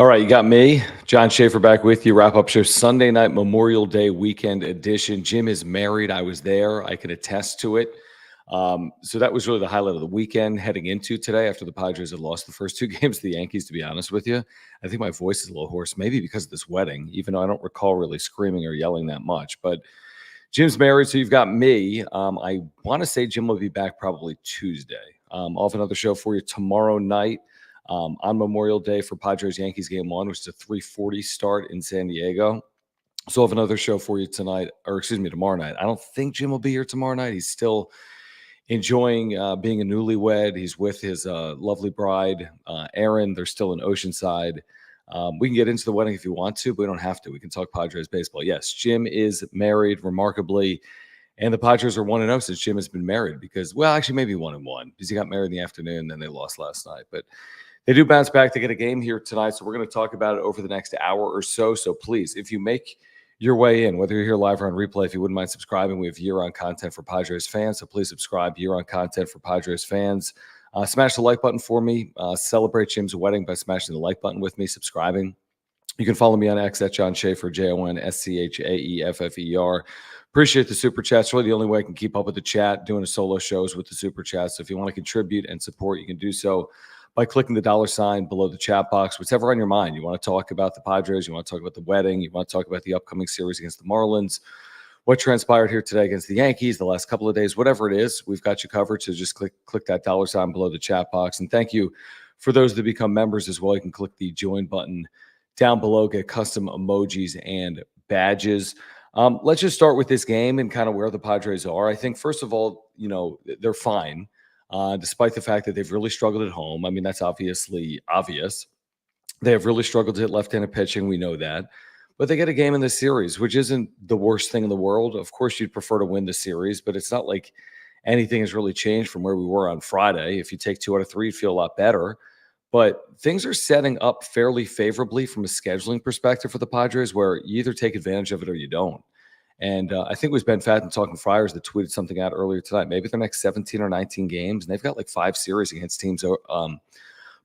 All right, you got me, John Schaefer, back with you. Wrap-up show, Sunday night, Memorial Day weekend edition. Jim is married. I was there. I can attest to it. So that was really the highlight of the weekend heading into today after the Padres had lost the first two games to the Yankees, to be honest with you. I think my voice is a little hoarse, maybe because of this wedding, even though I don't recall really screaming or yelling that much. But Jim's married, so you've got me. I want to say Jim will be back probably Tuesday. I'll have another show for you tomorrow night. On Memorial Day for Padres-Yankees Game 1, which is a 3:40 start in San Diego. So I'll have another show for you tonight, or excuse me, tomorrow night. I don't think Jim will be here tomorrow night. He's still enjoying being a newlywed. He's with his lovely bride, Erin. They're still in Oceanside. We can get into the wedding if you want to, but we don't have to. We can talk Padres baseball. Yes, Jim is married remarkably. And the Padres are 1-0 since Jim has been married because, well, actually maybe 1-1 because he got married in the afternoon and then they lost last night. But they do bounce back to get a game here tonight, so we're going to talk about it over the next hour or so. So please, if you make your way in, whether you're here live or on replay, if you wouldn't mind subscribing, we have year-round content for Padres fans, so please subscribe, year-round content for Padres fans. Smash the like button for me. Celebrate Jim's wedding by smashing the like button with me, subscribing. You can follow me on X at John Schaefer, JONSCHAEFFER. Appreciate the super chats. Really the only way I can keep up with the chat, doing a solo shows with the super chats. So if you want to contribute and support, you can do so by clicking the $ below the chat box, whatever on your mind. You want to talk about the Padres, you want to talk about the wedding, you want to talk about the upcoming series against the Marlins, what transpired here today against the Yankees, the last couple of days, whatever it is, we've got you covered. So just click that $ below the chat box. And thank you for those that become members as well. You can click the join button down below, get custom emojis and badges. Let's just start with this game and kind of where the Padres are. I think, first of all, they're fine. Despite the fact that they've really struggled at home. I mean, that's obviously obvious. They have really struggled to hit left-handed pitching. We know that. But they get a game in this series, which isn't the worst thing in the world. Of course, you'd prefer to win the series, but it's not like anything has really changed from where we were on Friday. If you take 2 out of 3, you'd feel a lot better. But things are setting up fairly favorably from a scheduling perspective for the Padres, where you either take advantage of it or you don't. And I think it was Ben Fadden talking Friars that tweeted something out earlier tonight. Maybe their next 17 or 19 games, and they've got like 5 series against teams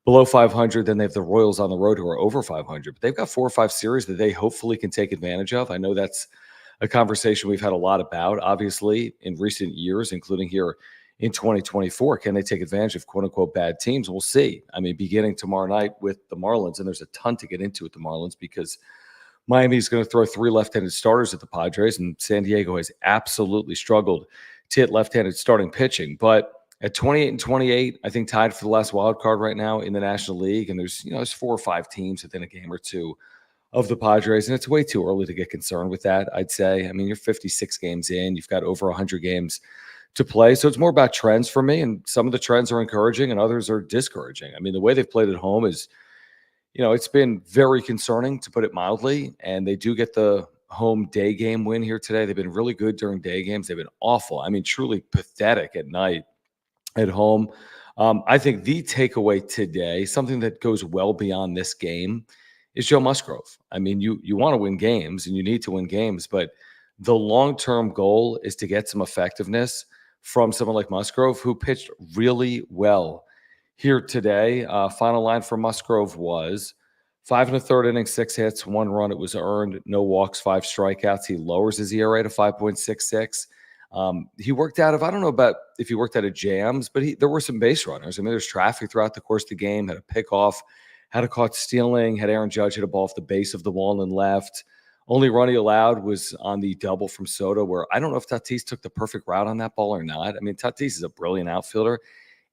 below 500. Then they have the Royals on the road who are over 500. But they've got 4 or 5 series that they hopefully can take advantage of. I know that's a conversation we've had a lot about, obviously, in recent years, including here in 2024. Can they take advantage of quote-unquote bad teams? We'll see. I mean, beginning tomorrow night with the Marlins, and there's a ton to get into with the Marlins because Miami is going to throw 3 left-handed starters at the Padres, and San Diego has absolutely struggled to hit left-handed starting pitching. But at 28-28, I think tied for the last wild card right now in the National League, and there's 4 or 5 teams within a game or two of the Padres, and it's way too early to get concerned with that, I'd say. I mean, you're 56 games in. You've got over 100 games to play, so it's more about trends for me, and some of the trends are encouraging and others are discouraging. I mean, the way they've played at home is – it's been very concerning, to put it mildly, and they do get the home day game win here today. They've been really good during day games. They've been awful. I mean, truly pathetic at night at home. I think the takeaway today, something that goes well beyond this game, is Joe Musgrove. I mean, you want to win games, and you need to win games, but the long-term goal is to get some effectiveness from someone like Musgrove, who pitched really well here today. Final line for Musgrove was 5 1/3 innings, 6 hits, 1 run. It was earned, no walks, 5 strikeouts. He lowers his ERA to 5.66. He worked out of, I don't know about if he worked out of jams, but there were some base runners. I mean, there's traffic throughout the course of the game, had a pickoff, had a caught stealing, had Aaron Judge hit a ball off the base of the wall and left. Only run he allowed was on the double from Soto, where I don't know if Tatis took the perfect route on that ball or not. I mean, Tatis is a brilliant outfielder.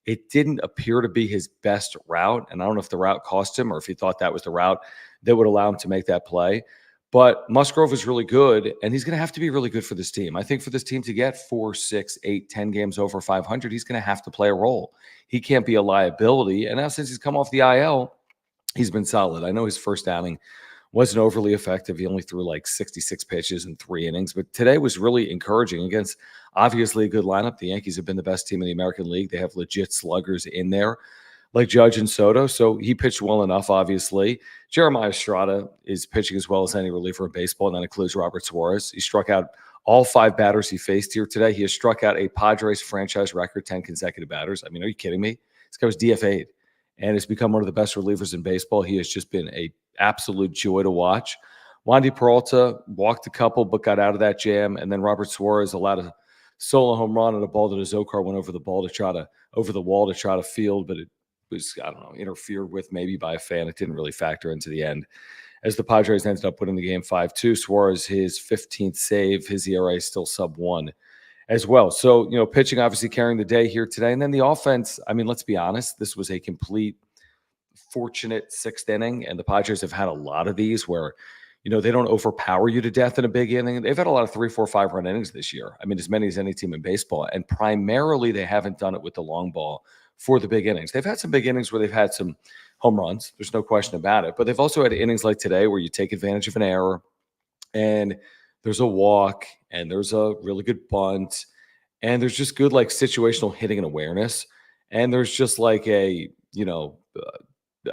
It didn't appear to be his best route, and I don't know if the route cost him or if he thought that was the route that would allow him to make that play. But Musgrove is really good, and he's going to have to be really good for this team. I think for this team to get 4, 6, 8, 10 games over 500, he's going to have to play a role. He can't be a liability. And now since he's come off the IL, he's been solid. I know his first outing wasn't overly effective. He only threw like 66 pitches in 3 innings. But today was really encouraging against obviously a good lineup. The Yankees have been the best team in the American League. They have legit sluggers in there like Judge and Soto. So he pitched well enough, obviously. Jeremiah Estrada is pitching as well as any reliever in baseball, and that includes Robert Suarez. He struck out all 5 batters he faced here today. He has struck out a Padres franchise record 10 consecutive batters. I mean, are you kidding me? This guy was DFA'd. and has become one of the best relievers in baseball. He has just been a absolute joy to watch. Wandy Peralta walked a couple, but got out of that jam. And then Robert Suarez allowed a solo home run and a ball that Azokar went over the wall to try to field, but it was, I don't know, interfered with maybe by a fan. It didn't really factor into the end. As the Padres ended up winning the game 5-2, Suarez, his 15th save, his ERA is still sub-1 as well. So, pitching obviously carrying the day here today. And then the offense, I mean, let's be honest, this was a complete fortunate sixth inning, and the Padres have had a lot of these where, they don't overpower you to death in a big inning. They've had a lot of 3, 4, 5 run innings this year. I mean, as many as any team in baseball. And primarily, they haven't done it with the long ball for the big innings. They've had some big innings where they've had some home runs. There's no question about it. But they've also had innings like today where you take advantage of an error and there's a walk and there's a really good bunt and there's just good like situational hitting and awareness. And there's just like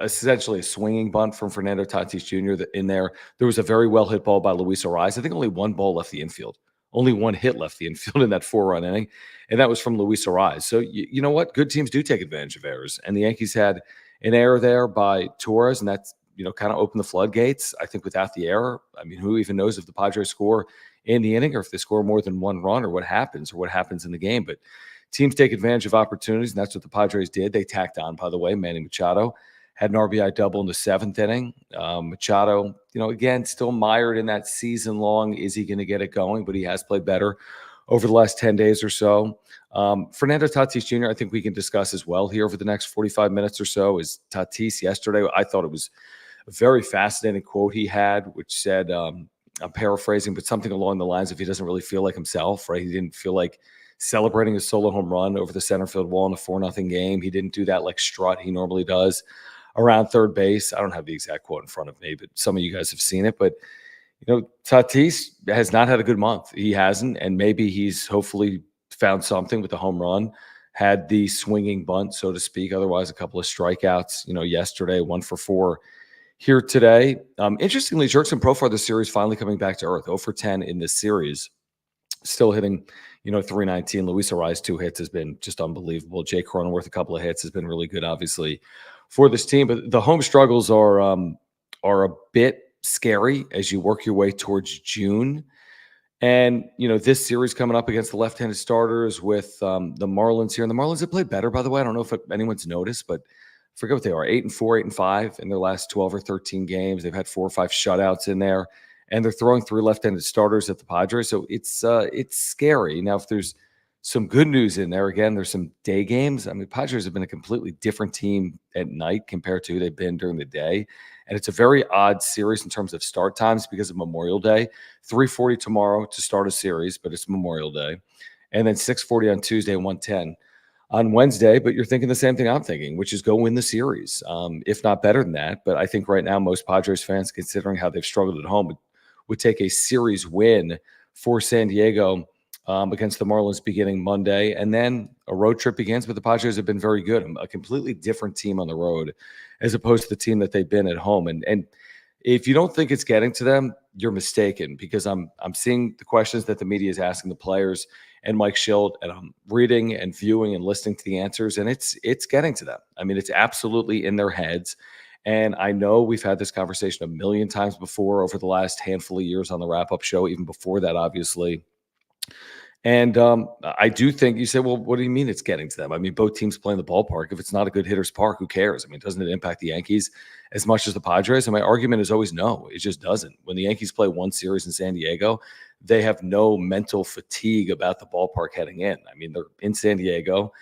essentially a swinging bunt from Fernando Tatis Jr. In there. There was a very well hit ball by Luis Ariz. I think only one ball left the infield. Only one hit left the infield in that 4-run inning, and that was from Luis Ariz. So you know what? Good teams do take advantage of errors, and the Yankees had an error there by Torres, and that's kind of opened the floodgates. I think without the error, I mean, who even knows if the Padres score in the inning or if they score more than one run or what happens in the game. But teams take advantage of opportunities, and that's what the Padres did. They tacked on, by the way, Manny Machado had an RBI double in the 7th inning. Machado, again, still mired in that season long. Is he going to get it going? But he has played better over the last 10 days or so. Fernando Tatis Jr., I think we can discuss as well here over the next 45 minutes or so. Is Tatis yesterday, I thought it was a very fascinating quote he had, which said, I'm paraphrasing, but something along the lines of he doesn't really feel like himself, right? He didn't feel like celebrating his solo home run over the center field wall in a 4-0 game. He didn't do that like strut he normally does around third base. I don't have the exact quote in front of me, but some of you guys have seen it. But, Tatis has not had a good month. He hasn't, and maybe he's hopefully found something with the home run, had the swinging bunt, so to speak. Otherwise, a couple of strikeouts, yesterday, 1 for 4 here today. Interestingly, Jurickson Profar, the series finally coming back to earth, 0 for 10 in this series. Still hitting, 319. Luis Ariz, 2 hits has been just unbelievable. Jake Cronenworth, a couple of hits has been really good, obviously, for this team. But the home struggles are a bit scary as you work your way towards June. And, this series coming up against the left-handed starters with the Marlins here. And the Marlins have played better, by the way. I don't know if anyone's noticed, but I forget what they are, 8-4, 8-5 in their last 12 or 13 games. They've had 4 or 5 shutouts in there. And they're throwing 3 left-handed starters at the Padres. So it's scary. Now, if there's some good news in there, again, there's some day games. I mean, Padres have been a completely different team at night compared to who they've been during the day. And it's a very odd series in terms of start times because of Memorial Day. 3:40 tomorrow to start a series, but it's Memorial Day. And then 6:40 on Tuesday and 1:10 on Wednesday. But you're thinking the same thing I'm thinking, which is go win the series, if not better than that. But I think right now most Padres fans, considering how they've struggled at home, would take a series win for San Diego against the Marlins beginning Monday. And then a road trip begins, but the Padres have been very good. A completely different team on the road as opposed to the team that they've been at home. And if you don't think it's getting to them, you're mistaken, because I'm seeing the questions that the media is asking the players and Mike Schilt, and I'm reading and viewing and listening to the answers, and it's getting to them. I mean, it's absolutely in their heads. And I know we've had this conversation a million times before over the last handful of years on the wrap-up show, even before that, obviously. And I do think you say, well, what do you mean it's getting to them? I mean, both teams play in the ballpark. If it's not a good hitter's park, who cares? I mean, doesn't it impact the Yankees as much as the Padres? And my argument is always no, it just doesn't. When the Yankees play one series in San Diego, they have no mental fatigue about the ballpark heading in. I mean, they're in San Diego.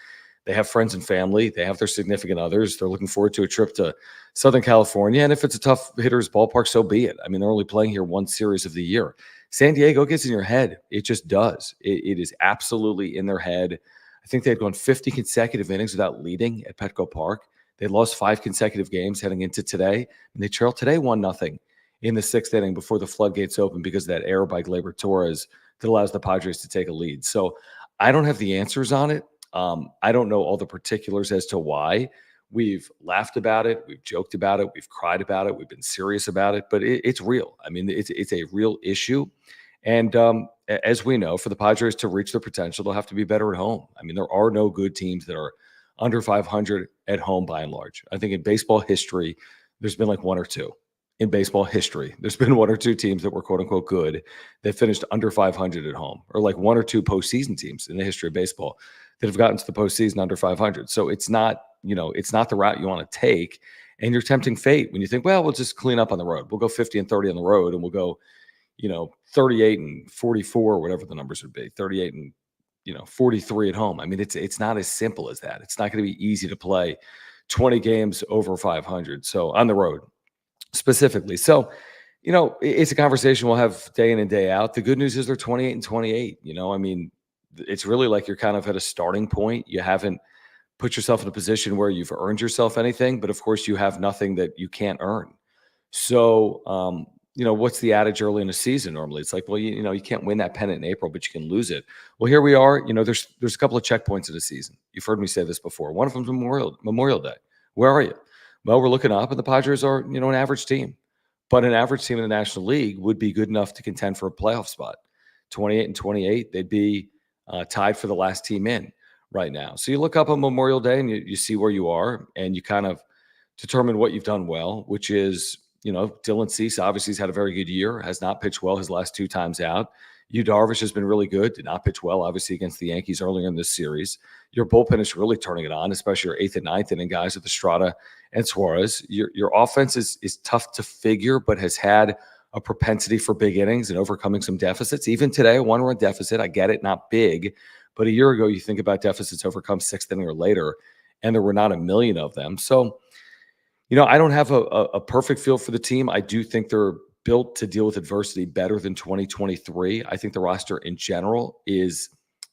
They have friends and family. They have their significant others. They're looking forward to a trip to Southern California. And if it's a tough hitter's ballpark, so be it. I mean, they're only playing here one series of the year. San Diego gets in your head. It just does. It is absolutely in their head. I think they had gone 50 consecutive innings without leading at Petco Park. They lost 5 consecutive games heading into today. And they trailed today 1-0 in the 6th inning before the floodgates open because of that error by Gleyber Torres that allows the Padres to take a lead. So I don't have the answers on it. I don't know all the particulars as to why. We've laughed about it. We've joked about it. We've cried about it. We've been serious about it. But it's real. I mean, it's a real issue. And as we know, for the Padres to reach their potential, they'll have to be better at home. I mean, there are no good teams that are under 500 at home by and large. I think in baseball history, there's been like one or two. In baseball history, there's been one or two teams that were quote unquote good that finished under 500 at home, or like one or two postseason teams in the history of baseball that have gotten to the postseason under 500. So it's not, it's not the route you want to take. And you're tempting fate when you think, well, we'll just clean up on the road. We'll go 50 and 30 on the road, and we'll go, 38 and 44, whatever the numbers would be, 38 and 43 at home. I mean, it's not as simple as that. It's not going to be easy to play 20 games over 500. So on the road specifically. So, it's a conversation we'll have day in and day out. The good news is they're 28 and 28. I mean, it's really like you're kind of at a starting point. You haven't put yourself in a position where you've earned yourself anything, but of course you have nothing that you can't earn. So, what's the adage early in the season? Normally it's like, well, you can't win that pennant in April, but you can lose it. Well, here we are. There's a couple of checkpoints of the season. You've heard me say this before. One of them's Memorial Day. Where are you? Well, we're looking up, and the Padres are, an average team. But an average team in the National League would be good enough to contend for a playoff spot. 28 and 28, they'd be tied for the last team in right now. So you look up on Memorial Day and you see where you are, and you kind of determine what you've done well, which is, Dylan Cease obviously has had a very good year, has not pitched well his last two times out. Yu Darvish has been really good, did not pitch well, obviously, against the Yankees earlier in this series. Your bullpen is really turning it on, especially your eighth and ninth inning guys with Estrada and Suarez. Your offense is tough to figure, but has had a propensity for big innings and overcoming some deficits. Even today, a one-run deficit, I get it, not big, but a year ago, you think about deficits overcome sixth inning or later, and there were not a million of them. So, I don't have a perfect feel for the team. I do think they're built to deal with adversity better than 2023. I think the roster in general is,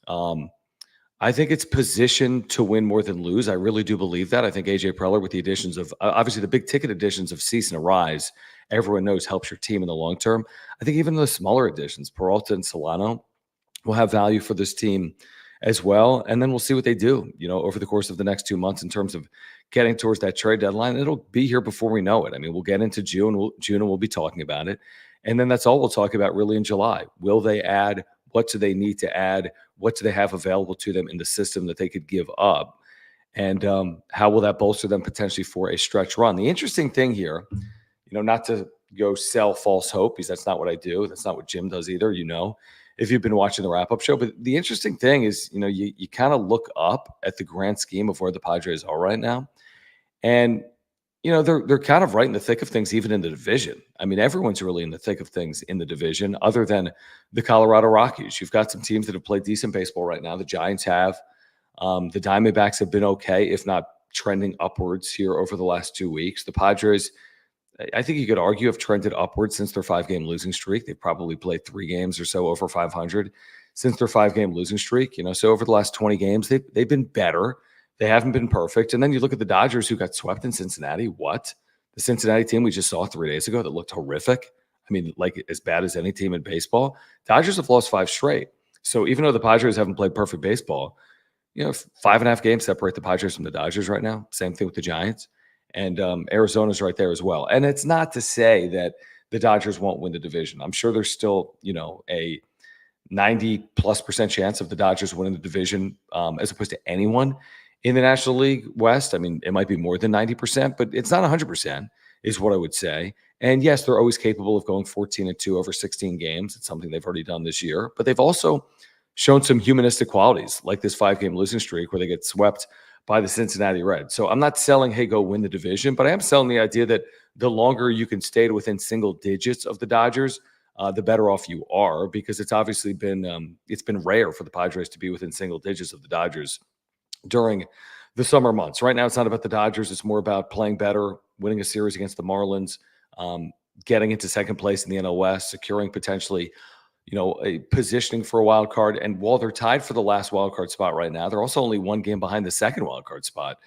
I think it's positioned to win more than lose. I really do believe that. I think AJ Preller, with the additions of, obviously the big ticket additions of Cease and Arise, everyone knows helps your team in the long term. I think even the smaller additions, Peralta and Solano, will have value for this team as well. And then we'll see what they do, over the course of the next 2 months in terms of getting towards that trade deadline. It'll be here before we know it. I mean, we'll get into June and we'll be talking about it. And then that's all we'll talk about really in July. Will they add? What do they need to add? What do they have available to them in the system that they could give up? And how will that bolster them potentially for a stretch run? The interesting thing here, not to go sell false hope, because that's not what I do. That's not what Jim does either, if you've been watching the wrap-up show. But the interesting thing is, you kind of look up at the grand scheme of where the Padres are right now. And, they're kind of right in the thick of things, even in the division. I mean, everyone's really in the thick of things in the division, other than the Colorado Rockies. You've got some teams that have played decent baseball right now. The Giants have. The Diamondbacks have been okay, if not trending upwards here over the last 2 weeks. The Padres, I think you could argue, have trended upwards since their 5-game losing streak. They've probably played 3 games or so over 500 since their 5-game losing streak. So over the last 20 games, they've been better. They haven't been perfect. And then you look at the Dodgers, who got swept in Cincinnati. What? The Cincinnati team we just saw 3 days ago that looked horrific. I mean, like as bad as any team in baseball. Dodgers have lost 5 straight. So even though the Padres haven't played perfect baseball, 5.5 games separate the Padres from the Dodgers right now. Same thing with the Giants. And Arizona's right there as well. And it's not to say that the Dodgers won't win the division. I'm sure there's still, a 90+% chance of the Dodgers winning the division as opposed to anyone in the National League West. I mean, it might be more than 90%, but it's not 100% is what I would say. And yes, they're always capable of going 14-2 over 16 games. It's something they've already done this year, but they've also shown some humanistic qualities, like this 5-game losing streak where they get swept by the Cincinnati Reds. So I'm not selling, hey, go win the division, but I am selling the idea that the longer you can stay within single digits of the Dodgers, the better off you are, because it's obviously been it's been rare for the Padres to be within single digits of the Dodgers during the summer months. Right now, it's not about the Dodgers. It's more about playing better, winning a series against the Marlins, getting into second place in the NL West, securing potentially, a positioning for a wild card. And while they're tied for the last wild card spot right now, they're also only 1 game behind the second wild card spot,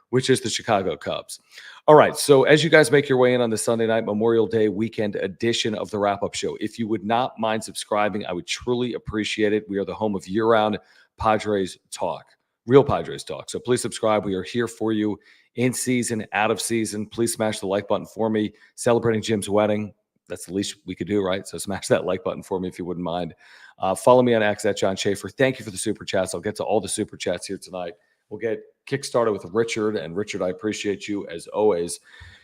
which is the Chicago Cubs. All right, so as you guys make your way in on the Sunday night Memorial Day weekend edition of the Wrap-Up Show, if you would not mind subscribing, I would truly appreciate it. We are the home of year-round Padres talk, real Padres talk. So please subscribe. We are here for you in season, out of season. Please smash the like button for me. Celebrating Jim's wedding. That's the least we could do, right? So smash that like button for me if you wouldn't mind. Follow me on X at John Schaefer. Thank you for the super chats. I'll get to all the super chats here tonight. We'll get kickstarted with Richard. And Richard, I appreciate you as always.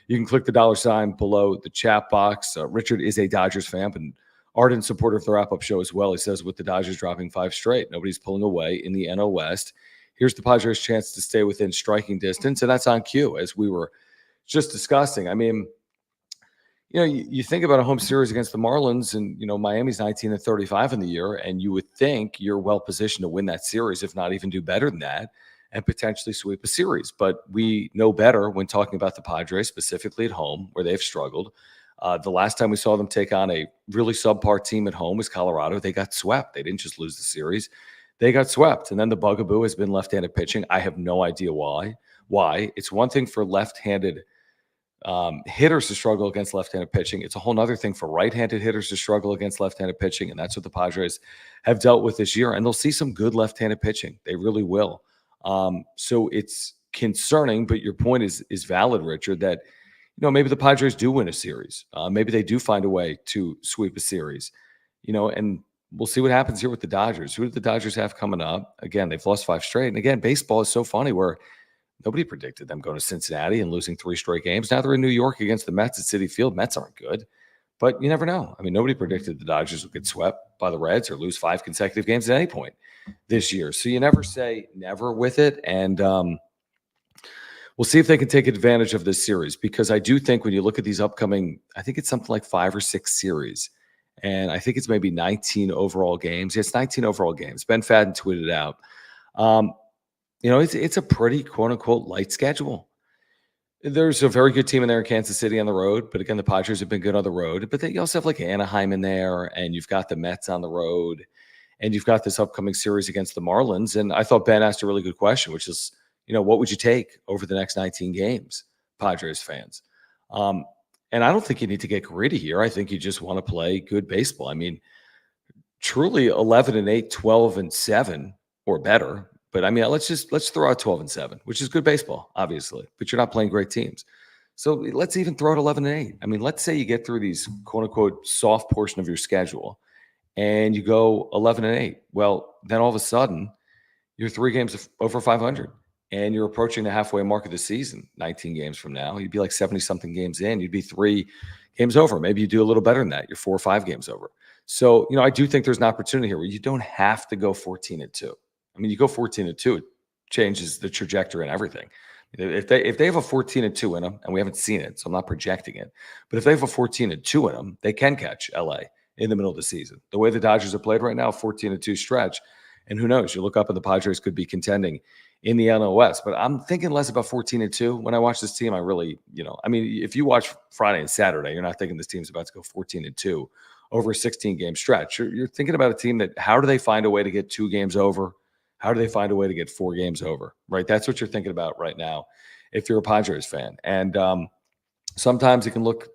You can click the $ below the chat box. Richard is a Dodgers fan and ardent supporter of the wrap-up show as well. He says, with the Dodgers dropping 5 straight, nobody's pulling away in the NL West. Here's the Padres' chance to stay within striking distance, and that's on cue, as we were just discussing. I mean, you think about a home series against the Marlins, and, Miami's 19-35 in the year, and you would think you're well positioned to win that series, if not even do better than that, and potentially sweep a series. But we know better when talking about the Padres, specifically at home, where they've struggled. The last time we saw them take on a really subpar team at home was Colorado. They got swept. They didn't just lose the series. They got swept. And then the bugaboo has been left-handed pitching. I have no idea why. It's one thing for left-handed hitters to struggle against left-handed pitching. It's a whole other thing for right-handed hitters to struggle against left-handed pitching, and that's what the Padres have dealt with this year. And they'll see some good left-handed pitching. They really will. So it's concerning, but your point is valid, Richard, that maybe the Padres do win a series. Maybe they do find a way to sweep a series, and we'll see what happens here with the Dodgers. Who do the Dodgers have coming up? Again, they've lost 5 straight. And again, baseball is so funny where nobody predicted them going to Cincinnati and losing 3 straight games. Now they're in New York against the Mets at Citi Field. Mets aren't good, but you never know. I mean, nobody predicted the Dodgers would get swept by the Reds or lose 5 consecutive games at any point this year. So you never say never with it. And we'll see if they can take advantage of this series, because I do think when you look at these upcoming, I think it's something like 5 or 6 series. And I think it's maybe 19 overall games. Yeah, it's 19 overall games. Ben Fadden tweeted it out. It's a pretty quote-unquote light schedule. There's a very good team in there in Kansas City on the road, but again, the Padres have been good on the road. But then you also have like Anaheim in there, and you've got the Mets on the road, and you've got this upcoming series against the Marlins. And I thought Ben asked a really good question, which is, what would you take over the next 19 games, Padres fans? And I don't think you need to get greedy here. I think you just want to play good baseball. I mean, truly 11-8, 12-7 or better. But I mean, let's throw out 12-7, which is good baseball, obviously. But you're not playing great teams. So let's even throw out 11-8. I mean, let's say you get through these quote unquote soft portion of your schedule and you go 11-8. Well, then all of a sudden you're 3 games over 500 and you're approaching the halfway mark of the season. 19 games from now, you'd be like 70 something games in. You'd be 3 games over. Maybe you do a little better than that. You're 4 or 5 games over. So, I do think there's an opportunity here where you don't have to go 14-2. I mean, you go 14-2, it changes the trajectory and everything. If they have a 14-2 in them, and we haven't seen it, so I'm not projecting it, but if they have a 14-2 in them, they can catch LA in the middle of the season. The way the Dodgers are played right now, 14-2 stretch, and who knows? You look up and the Padres could be contending in the NL West. But I'm thinking less about 14-2 when I watch this team. I really, if you watch Friday and Saturday, you're not thinking this team's about to go 14-2 over a 16-game stretch. You're thinking about a team that, how do they find a way to get 2 games over? How do they find a way to get 4 games over, right? That's what you're thinking about right now if you're a Padres fan. And sometimes it can look,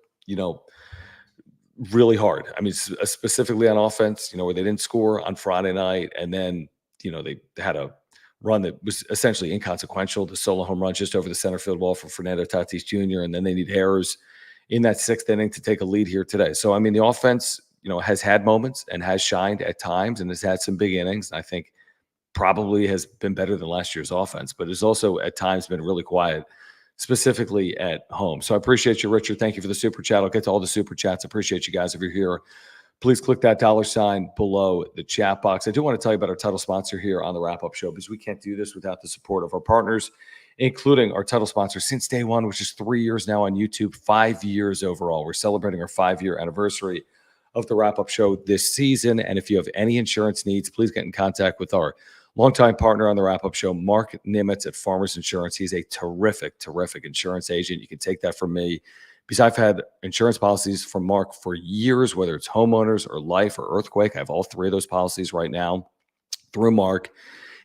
really hard. I mean, specifically on offense, where they didn't score on Friday night. And then, they had a run that was essentially inconsequential, the solo home run just over the center field wall from Fernando Tatis Jr. And then they need errors in that 6th inning to take a lead here today. So, I mean, the offense, has had moments and has shined at times and has had some big innings. And I think probably has been better than last year's offense, but it's also at times been really quiet, specifically at home. So I appreciate you, Richard. Thank you for the super chat. I'll get to all the super chats. I appreciate you guys. If you're here, please click that $ below the chat box. I do want to tell you about our title sponsor here on the Wrap-Up Show, because we can't do this without the support of our partners, including our title sponsor since day one, which is 3 years now on YouTube, 5 years overall. We're celebrating our 5-year anniversary of the Wrap-Up Show this season. And if you have any insurance needs, please get in contact with our longtime partner on the Wrap-Up Show, Mark Nimitz at Farmers Insurance. He's a terrific, terrific insurance agent. You can take that from me, because I've had insurance policies from Mark for years, whether it's homeowners or life or earthquake. I have all 3 of those policies right now through Mark.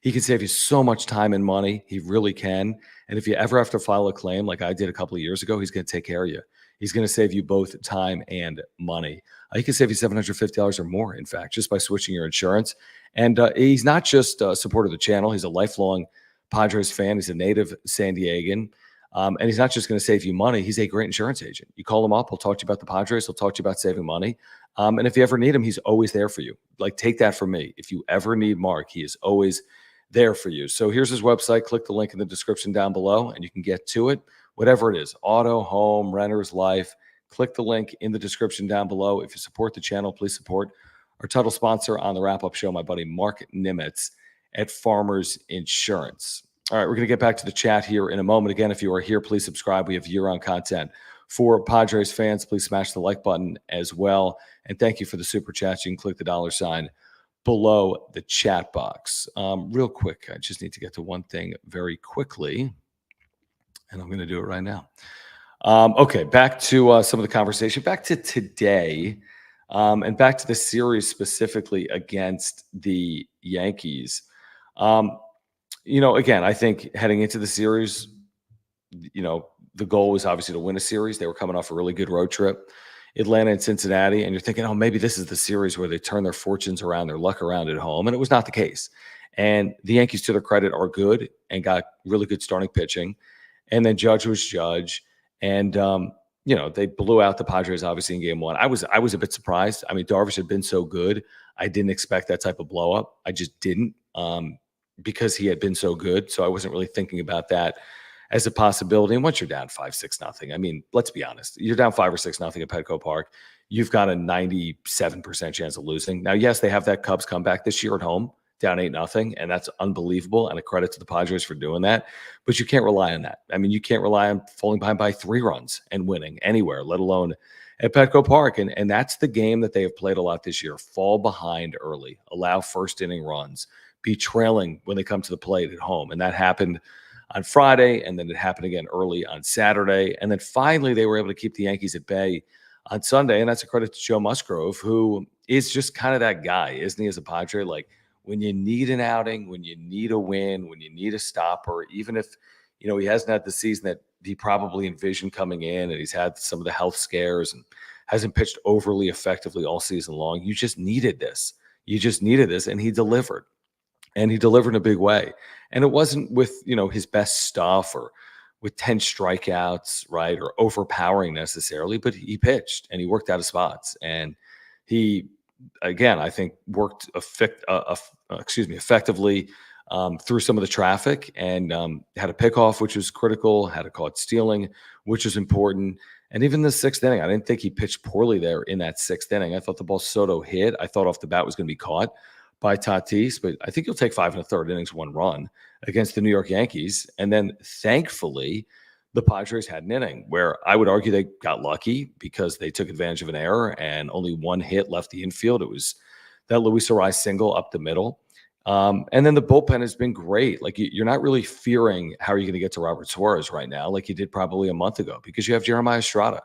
He can save you so much time and money. He really can. And if you ever have to file a claim like I did a couple of years ago, he's going to take care of you. He's going to save you both time and money. He can save you $750 or more, in fact, just by switching your insurance. And he's not just a supporter of the channel. He's a lifelong Padres fan. He's a native San Diegan. And he's not just going to save you money. He's a great insurance agent. You call him up. He'll talk to you about the Padres. He'll talk to you about saving money. And if you ever need him, he's always there for you. Like, take that from me. If you ever need Mark, he is always there for you. So here's his website. Click the link in the description down below and you can get to it. Whatever it is, auto, home, renters, life, click the link in the description down below. If you support the channel, please support our title sponsor on the wrap-up show, my buddy Mark Nimitz at Farmers Insurance. All right, we're going to get back to the chat here in a moment. Again, if you are here, please subscribe. We have year-round content. For Padres fans, please smash the like button as well. And thank you for the super chats. You can click the $sign below the chat box. Real quick, I just need to get to one thing very quickly, and I'm going to do it right now. Okay, back to some of the conversation, back to today, and back to the series specifically against the Yankees. Again, I think heading into the series, the goal was obviously to win a series. They were coming off a really good road trip, Atlanta and Cincinnati, and you're thinking, oh, maybe this is the series where they turn their fortunes around, their luck around at home, and it was not the case. And the Yankees, to their credit, are good and got really good starting pitching. And then Judge was Judge, and they blew out the Padres obviously in game one. I was a bit surprised. I mean, Darvish had been so good, I didn't expect that type of blow up. I just didn't, because he had been so good. So I wasn't really thinking about that as a possibility. And once you're down 5-6-0, I mean, let's be honest, you're down 5 or 6-0 at Petco Park. You've got a 97% chance of losing. Now, yes, they have that Cubs comeback this year at home, down 8-0, and that's unbelievable. And a credit to the Padres for doing that. But you can't rely on that. I mean, you can't rely on falling behind by 3 runs and winning anywhere, let alone at Petco Park. And that's the game that they have played a lot this year. Fall behind early, allow first inning runs, be trailing when they come to the plate at home. And that happened on Friday, and then it happened again early on Saturday. And then finally, they were able to keep the Yankees at bay on Sunday. And that's a credit to Joe Musgrove, who is just kind of that guy, isn't he, as a Padre? Like, when you need an outing, when you need a win, when you need a stopper, even if, he hasn't had the season that he probably envisioned coming in, and he's had some of the health scares and hasn't pitched overly effectively all season long. You just needed this. And he delivered. And he delivered in a big way. And it wasn't with, his best stuff or with 10 strikeouts, right, or overpowering necessarily, but he pitched and he worked out of spots. And he, again, I think worked effectively through some of the traffic, and had a pickoff, which was critical, had a caught stealing, which was important. And even the 6th inning, I didn't think he pitched poorly there in that 6th inning. I thought the ball Soto hit. I thought off the bat was going to be caught by Tatis, but I think he'll take 5 1/3 innings, 1 run against the New York Yankees. And then thankfully, the Padres had an inning where I would argue they got lucky because they took advantage of an error and only 1 hit left the infield. It was that Luis Ariz single up the middle. And then the bullpen has been great. Like, you're not really fearing how are you going to get to Robert Suarez right now, like you did probably a month ago, because you have Jeremiah Estrada.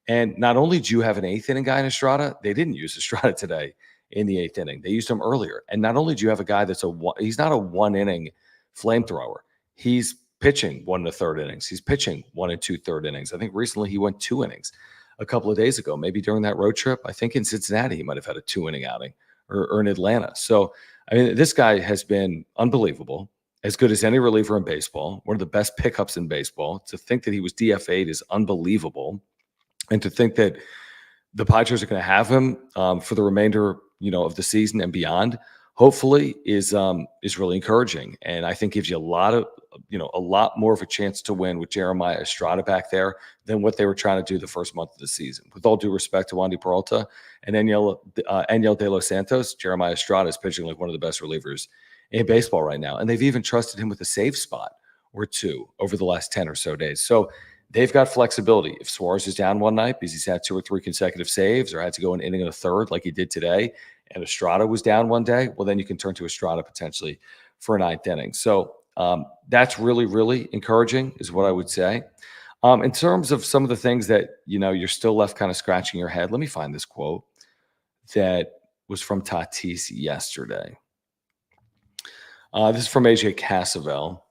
And not only do you have an 8th inning guy in Estrada, they didn't use Estrada today in the 8th inning. They used him earlier. And not only do you have a guy he's not a 1-inning flamethrower. He's pitching 1 1/3 innings. He's pitching 1 2/3 innings. I think recently he went 2 innings a couple of days ago, maybe during that road trip. I think in Cincinnati, he might have had a 2-inning outing, or in Atlanta. So, I mean, this guy has been unbelievable, as good as any reliever in baseball, one of the best pickups in baseball. To think that he was DFA'd is unbelievable. And to think that the Padres are going to have him for the remainder, of the season and beyond, hopefully, is really encouraging. And I think gives you a lot more of a chance to win with Jeremiah Estrada back there than what they were trying to do the first month of the season. With all due respect to Wandy Peralta and Aniel De Los Santos, Jeremiah Estrada is pitching like one of the best relievers in baseball right now. And they've even trusted him with a save spot or 2 over the last 10 or so days. So they've got flexibility. If Suarez is down one night because he's had 2 or 3 consecutive saves, or had to go an inning and a third like he did today, and Estrada was down one day, well, then you can turn to Estrada potentially for a 9th inning. So that's really, really encouraging is what I would say. In terms of some of the things that, you're still left kind of scratching your head, let me find this quote that was from Tatis yesterday. This is from AJ Cassavell.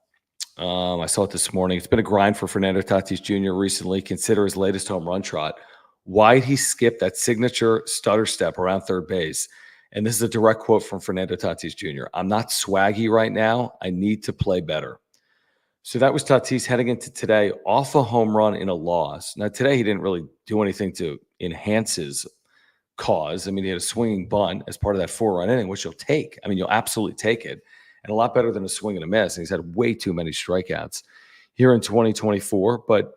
I saw it this morning. It's been a grind for Fernando Tatis Jr. recently. Consider his latest home run trot. Why'd he skip that signature stutter step around third base? And this is a direct quote from Fernando Tatis Jr. I'm not swaggy right now. I need to play better. So that was Tatis heading into today off a home run in a loss. Now, today he didn't really do anything to enhance his cause. I mean, he had a swinging bunt as part of that 4-run inning, which you'll take. I mean, you'll absolutely take it. and a lot better than a swing and a miss. And he's had way too many strikeouts here in 2024, but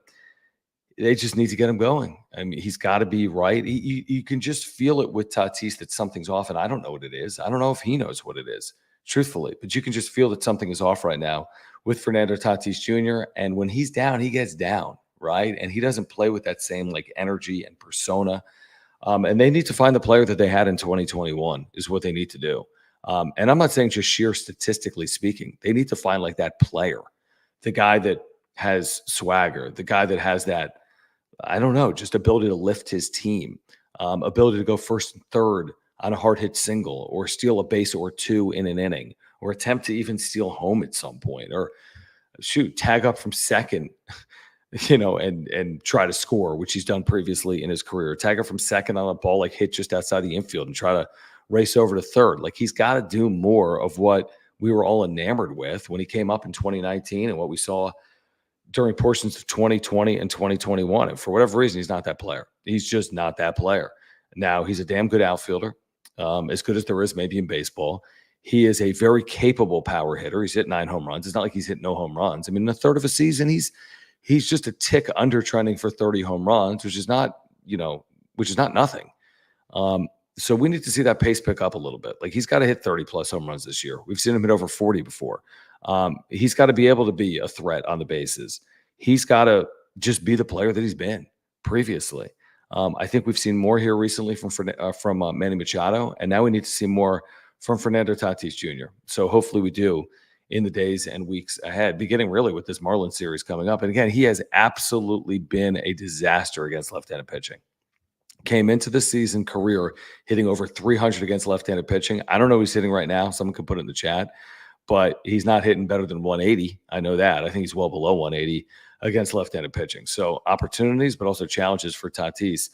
they just need to get him going. I mean, he's got to be right. You can just feel it with Tatis that something's off, and I don't know what it is. I don't know if he knows what it is, truthfully, but you can just feel that something is off right now with Fernando Tatis Jr. And when he's down, he gets down, right? And he doesn't play with that same like energy and persona. And they need to find the player that they had in 2021 is what they need to do. And I'm not saying just sheer statistically speaking. They need to find like that player, the guy that has swagger, the guy that has that, I don't know, just ability to lift his team, ability to go first and third on a hard hit single or steal a base or two in an inning or attempt to even steal home at some point or shoot, tag up from second, and try to score, which he's done previously in his career. Tag up from second on a ball like hit just outside the infield and try to race over to third. Like he's got to do more of what we were all enamored with when he came up in 2019 and what we saw during portions of 2020 and 2021. And for whatever reason, he's not that player. He's just not that player. Now, he's a damn good outfielder, as good as there is maybe in baseball. He is a very capable power hitter. He's hit 9 home runs. It's not like he's hit no home runs. I mean, in a third of a season, he's just a tick under trending for 30 home runs, which is not nothing. So we need to see that pace pick up a little bit. Like he's got to hit 30 plus home runs this year. We've seen him hit over 40 before. He's got to be able to be a threat on the bases. He's got to just be the player that he's been previously. I think we've seen more here recently from Manny Machado, and now we need to see more from Fernando Tatis Jr. So hopefully we do in the days and weeks ahead, beginning really with this Marlins series coming up. And again, he has absolutely been a disaster against left-handed pitching. Came into the season career hitting over 300 against left-handed pitching. I don't know who he's hitting right now. Someone could put it in the chat, but he's not hitting better than 180. I know that. I think he's well below 180 against left-handed pitching. So opportunities, but also challenges for Tatis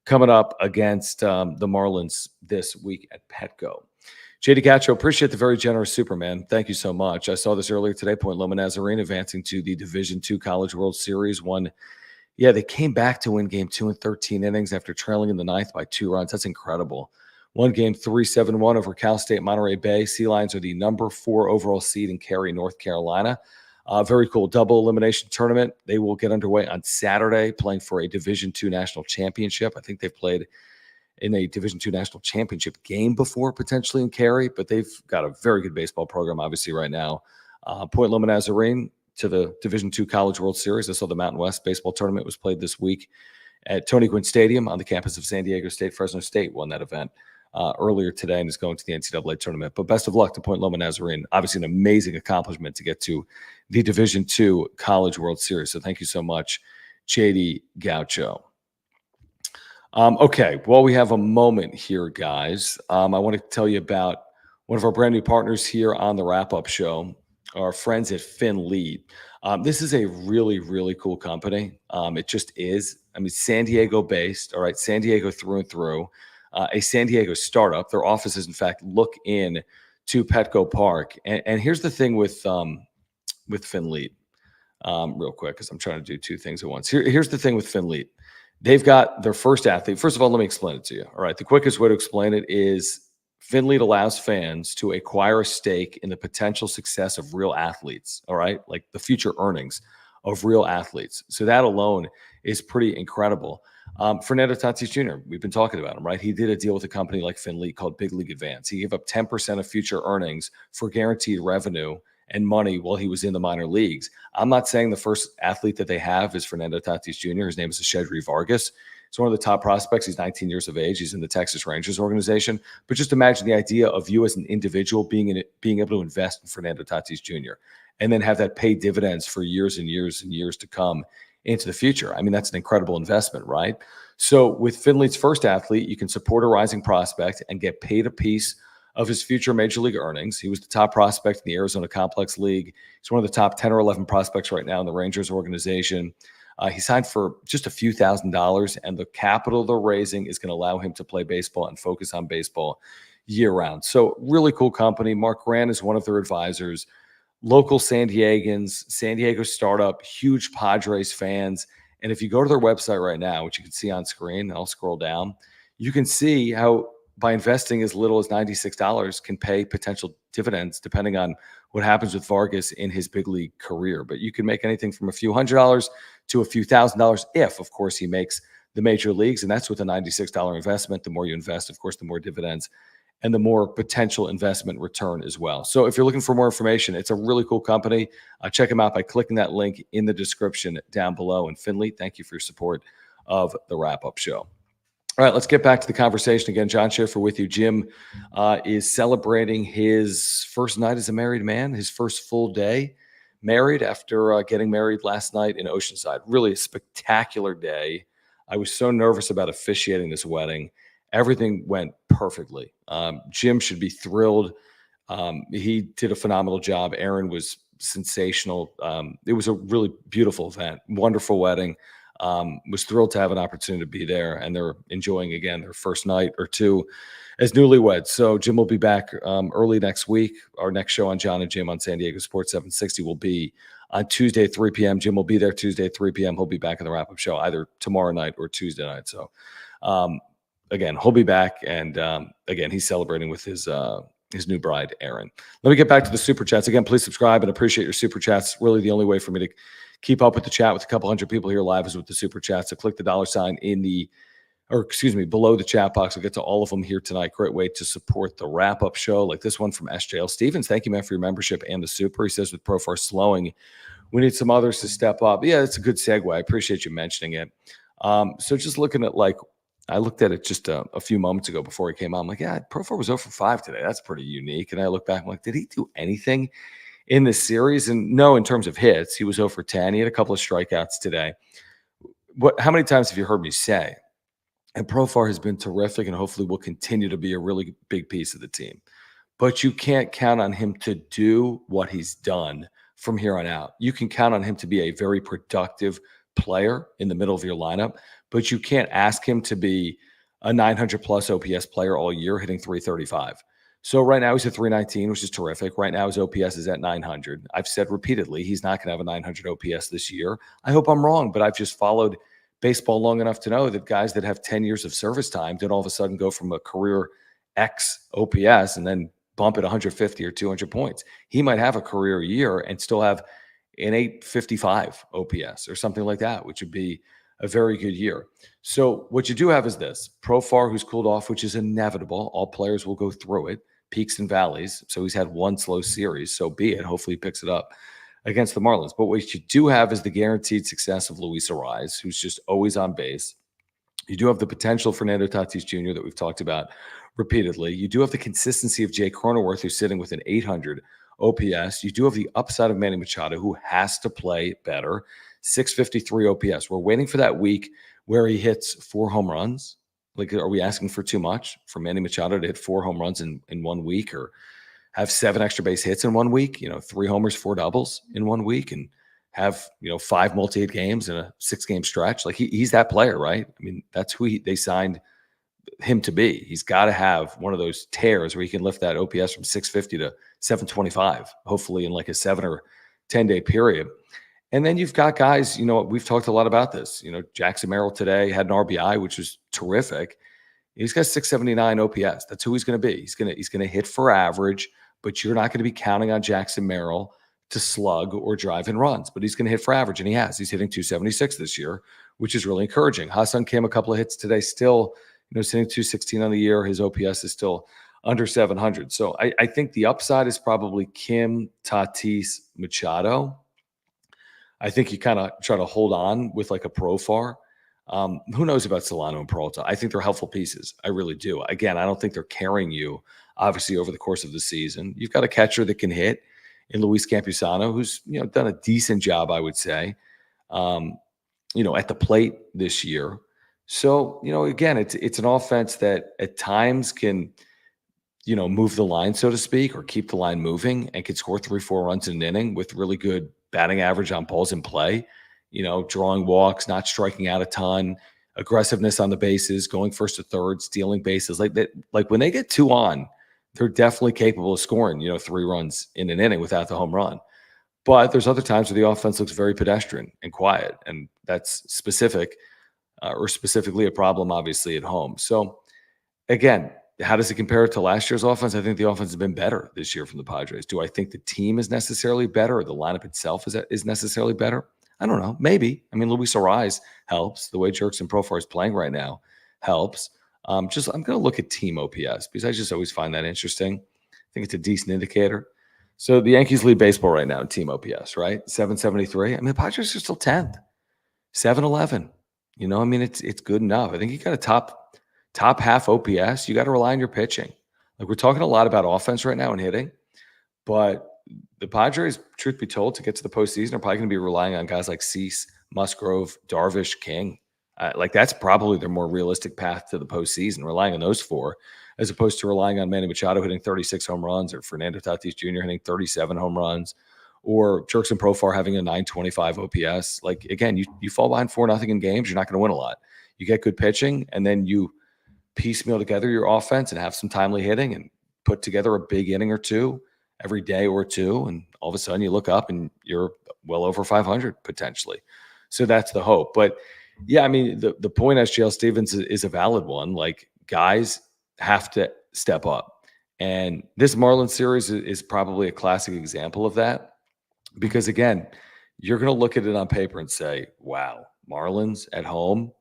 coming up against the Marlins this week at Petco. JD Gacho, appreciate the very generous Superman. Thank you so much. I saw this earlier today. Point Loma Nazarene advancing to the Division II College World Series. They came back to win Game 2 in 13 innings after trailing in the ninth by 2 runs. That's incredible. Won Game 3, 7-1 over Cal State Monterey Bay. Sea Lions are the number 4 overall seed in Cary, North Carolina. Very cool double elimination tournament. They will get underway on Saturday, playing for a Division II national championship. I think they've played in a Division II national championship game before, potentially in Cary, but they've got a very good baseball program, obviously, right now. Point Loma Nazarene to the Division II College World Series. I saw the Mountain West baseball tournament was played this week at Tony Gwynn Stadium on the campus of San Diego State. Fresno State won that event earlier today and is going to the NCAA tournament. But best of luck to Point Loma Nazarene. Obviously, an amazing accomplishment to get to the Division II College World Series. So thank you so much, JD Gaucho. Okay, well, we have a moment here, guys. I want to tell you about one of our brand new partners here on the Wrap-Up Show, our friends at finle. This is a really, really cool company. It just is. I mean, San Diego based, all right, San Diego through and through, a San Diego startup. Their offices, in fact, look in to Petco Park. And here's the thing with finle, real quick, because I'm trying to do two things at once. Here's the thing with finle. They've got their first athlete. First of all, let me explain it to you. All right. The quickest way to explain it is finle allows fans to acquire a stake in the potential success of real athletes. All right. Like the future earnings of real athletes. So that alone is pretty incredible. Fernando Tatis Jr., we've been talking about him, right? He did a deal with a company like finle called Big League Advance. He gave up 10% of future earnings for guaranteed revenue and money while he was in the minor leagues. I'm not saying the first athlete that they have is Fernando Tatis Jr. His name is Shedry Vargas. He's one of the top prospects. He's 19 years of age. He's in the Texas Rangers organization. But just imagine the idea of you as an individual being able to invest in Fernando Tatis Jr. and then have that pay dividends for years and years and years to come into the future. I mean, that's an incredible investment, right? So with finle's first athlete, you can support a rising prospect and get paid a piece of his future major league earnings. He was the top prospect in the Arizona Complex League. He's one of the top 10 or 11 prospects right now in the Rangers organization. He signed for just a few $1,000s, and the capital they're raising is going to allow him to play baseball and focus on baseball year-round. So really cool company. Mark Grant is one of their advisors. Local San Diegans, San Diego startup, huge Padres fans. And if you go to their website right now, which you can see on screen, and I'll scroll down, you can see how by investing as little as $96 can pay potential dividends depending on what happens with Vargas in his big league career. But you can make anything from a few $100s to a few $1,000s if, of course, he makes the major leagues. And that's with a $96 investment. The more you invest, of course, the more dividends and the more potential investment return as well. So if you're looking for more information, it's a really cool company. Check them out by clicking that link in the description down below. And Finley, thank you for your support of the Wrap-Up Show. All right, let's get back to the conversation again. John Schiffer with you. Jim is celebrating his first night as a married man, his first full day married after getting married last night in Oceanside. Really a spectacular day. I was so nervous about officiating this wedding. Everything went perfectly. Jim should be thrilled. He did a phenomenal job. Aaron was sensational. It was a really beautiful event, wonderful wedding. Was thrilled to have an opportunity to be there, and they're enjoying again their first night or two as newlyweds. So Jim will be back early next week. Our next show on John and Jim on San Diego Sports 760 will be on Tuesday, 3 p.m. Jim will be there Tuesday, 3 p.m. He'll be back in the wrap-up show either tomorrow night or Tuesday night. So again, he'll be back, and again, he's celebrating with his new bride, Aaron. Let me get back to the super chats. Again, please subscribe and appreciate your super chats. Really the only way for me to keep up with the chat with a couple hundred people here live is with the super chat. So click the $ below the chat box. I'll get to all of them here tonight. Great way to support the wrap-up show, like this one from SJL Stevens. Thank you, man, for your membership and the super. He says with Profar slowing, we need some others to step up. Yeah, it's a good segue. I appreciate you mentioning it. So just looking at, like, I looked at it just a few moments ago before he came on. I'm like, yeah, Profar was 0 for 5 today. That's pretty unique. And I look back, I'm like, did he do anything in this series? And no, in terms of hits, he was 0 for 10. He had a couple of strikeouts today. How many times have you heard me say, and Profar has been terrific and hopefully will continue to be a really big piece of the team, but you can't count on him to do what he's done from here on out. You can count on him to be a very productive player in the middle of your lineup, but you can't ask him to be a 900-plus OPS player all year hitting 335. So right now he's at 319, which is terrific. Right now his OPS is at 900. I've said repeatedly he's not going to have a 900 OPS this year. I hope I'm wrong, but I've just followed baseball long enough to know that guys that have 10 years of service time don't all of a sudden go from a career X OPS and then bump it 150 or 200 points. He might have a career year and still have an 855 OPS or something like that, which would be a very good year. So what you do have is this: Profar, who's cooled off, which is inevitable. All players will go through it, peaks and valleys. So he's had one slow series. So be it. Hopefully he picks it up against the Marlins. But what you do have is the guaranteed success of Luis Ariz, who's just always on base. You do have the potential Fernando Tatis Jr. that we've talked about repeatedly. You do have the consistency of Jay Cronenworth, who's sitting with an 800 OPS. You do have the upside of Manny Machado, who has to play better. 653 OPS. We're waiting for that week where he hits 4 home runs. Like, are we asking for too much for Manny Machado to hit 4 home runs in 1 week, or have 7 extra base hits in 1 week, 3 homers, 4 doubles in 1 week, and have, 5 multi-hit games in a 6-game stretch? Like, he's that player, right? I mean, that's who they signed him to be. He's got to have one of those tears where he can lift that OPS from 650 to 725, hopefully in like a 7 or 10-day period. And then you've got guys, we've talked a lot about this. Jackson Merrill today had an RBI, which was terrific. He's got 679 OPS. That's who he's going to be. He's going to hit for average, but you're not going to be counting on Jackson Merrill to slug or drive in runs. But he's going to hit for average, and he has. He's hitting 276 this year, which is really encouraging. Hassan Kim, a couple of hits today, still, sitting 216 on the year. His OPS is still under 700. So I think the upside is probably Kim, Tatis, Machado. I think you kind of try to hold on with like a Profar. Who knows about Solano and Peralta? I think they're helpful pieces. I really do. Again, I don't think they're carrying you, obviously, over the course of the season. You've got a catcher that can hit in Luis Campusano, who's done a decent job, I would say, at the plate this year. So, again, it's an offense that at times can, move the line, so to speak, or keep the line moving, and can score 3-4 runs in an inning with really good batting average on balls in play, drawing walks, not striking out a ton, aggressiveness on the bases, going first to third, stealing bases. Like that, like when they get 2 on, they're definitely capable of scoring, 3 runs in an inning without the home run. But there's other times where the offense looks very pedestrian and quiet, and that's specifically a problem, obviously, at home. So again, how does it compare to last year's offense? I think the offense has been better this year from the Padres. Do I think the team is necessarily better, or the lineup itself is necessarily better? I don't know. Maybe. I mean, Luis Ariz helps. The way Jerks and Profar is playing right now helps. I'm going to look at team OPS because I just always find that interesting. I think it's a decent indicator. So the Yankees lead baseball right now in team OPS, right? 773. I mean, the Padres are still 10th, 711. You know, I mean, it's good enough. I think you got a top half OPS. You got to rely on your pitching. Like, we're talking a lot about offense right now and hitting, but the Padres, truth be told, to get to the postseason, are probably going to be relying on guys like Cease, Musgrove, Darvish, King. Like, that's probably their more realistic path to the postseason, relying on those four, as opposed to relying on Manny Machado hitting 36 home runs, or Fernando Tatis Jr. hitting 37 home runs, or Jerks and Profar having a 925 OPS. Like, again, you fall behind 4-0 in games, you're not going to win a lot. You get good pitching, and then you piecemeal together your offense and have some timely hitting and put together a big inning or two every day or two, and all of a sudden you look up and you're well over 500 potentially. So that's the hope. But yeah, I mean, the point, SGL Stevens, is a valid one. Like, guys have to step up. And this Marlins series is probably a classic example of that, because, again, you're going to look at it on paper and say, wow, Marlins at home,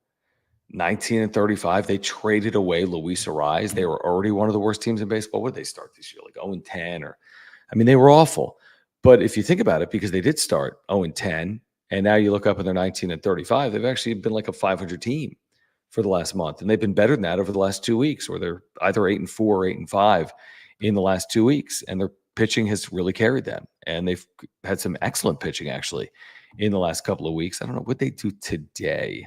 19-35. They traded away Luis Ariz. They were already one of the worst teams in baseball. What did they start this year? Like 0-10, or, I mean, they were awful. But if you think about it, because they did start 0-10, and now you look up and they're 19-35, they've actually been like a 500 team for the last month. And they've been better than that over the last 2 weeks, where they're either 8-4 or 8-5 in the last 2 weeks. And their pitching has really carried them. And they've had some excellent pitching, actually, in the last couple of weeks. I don't know what they do today.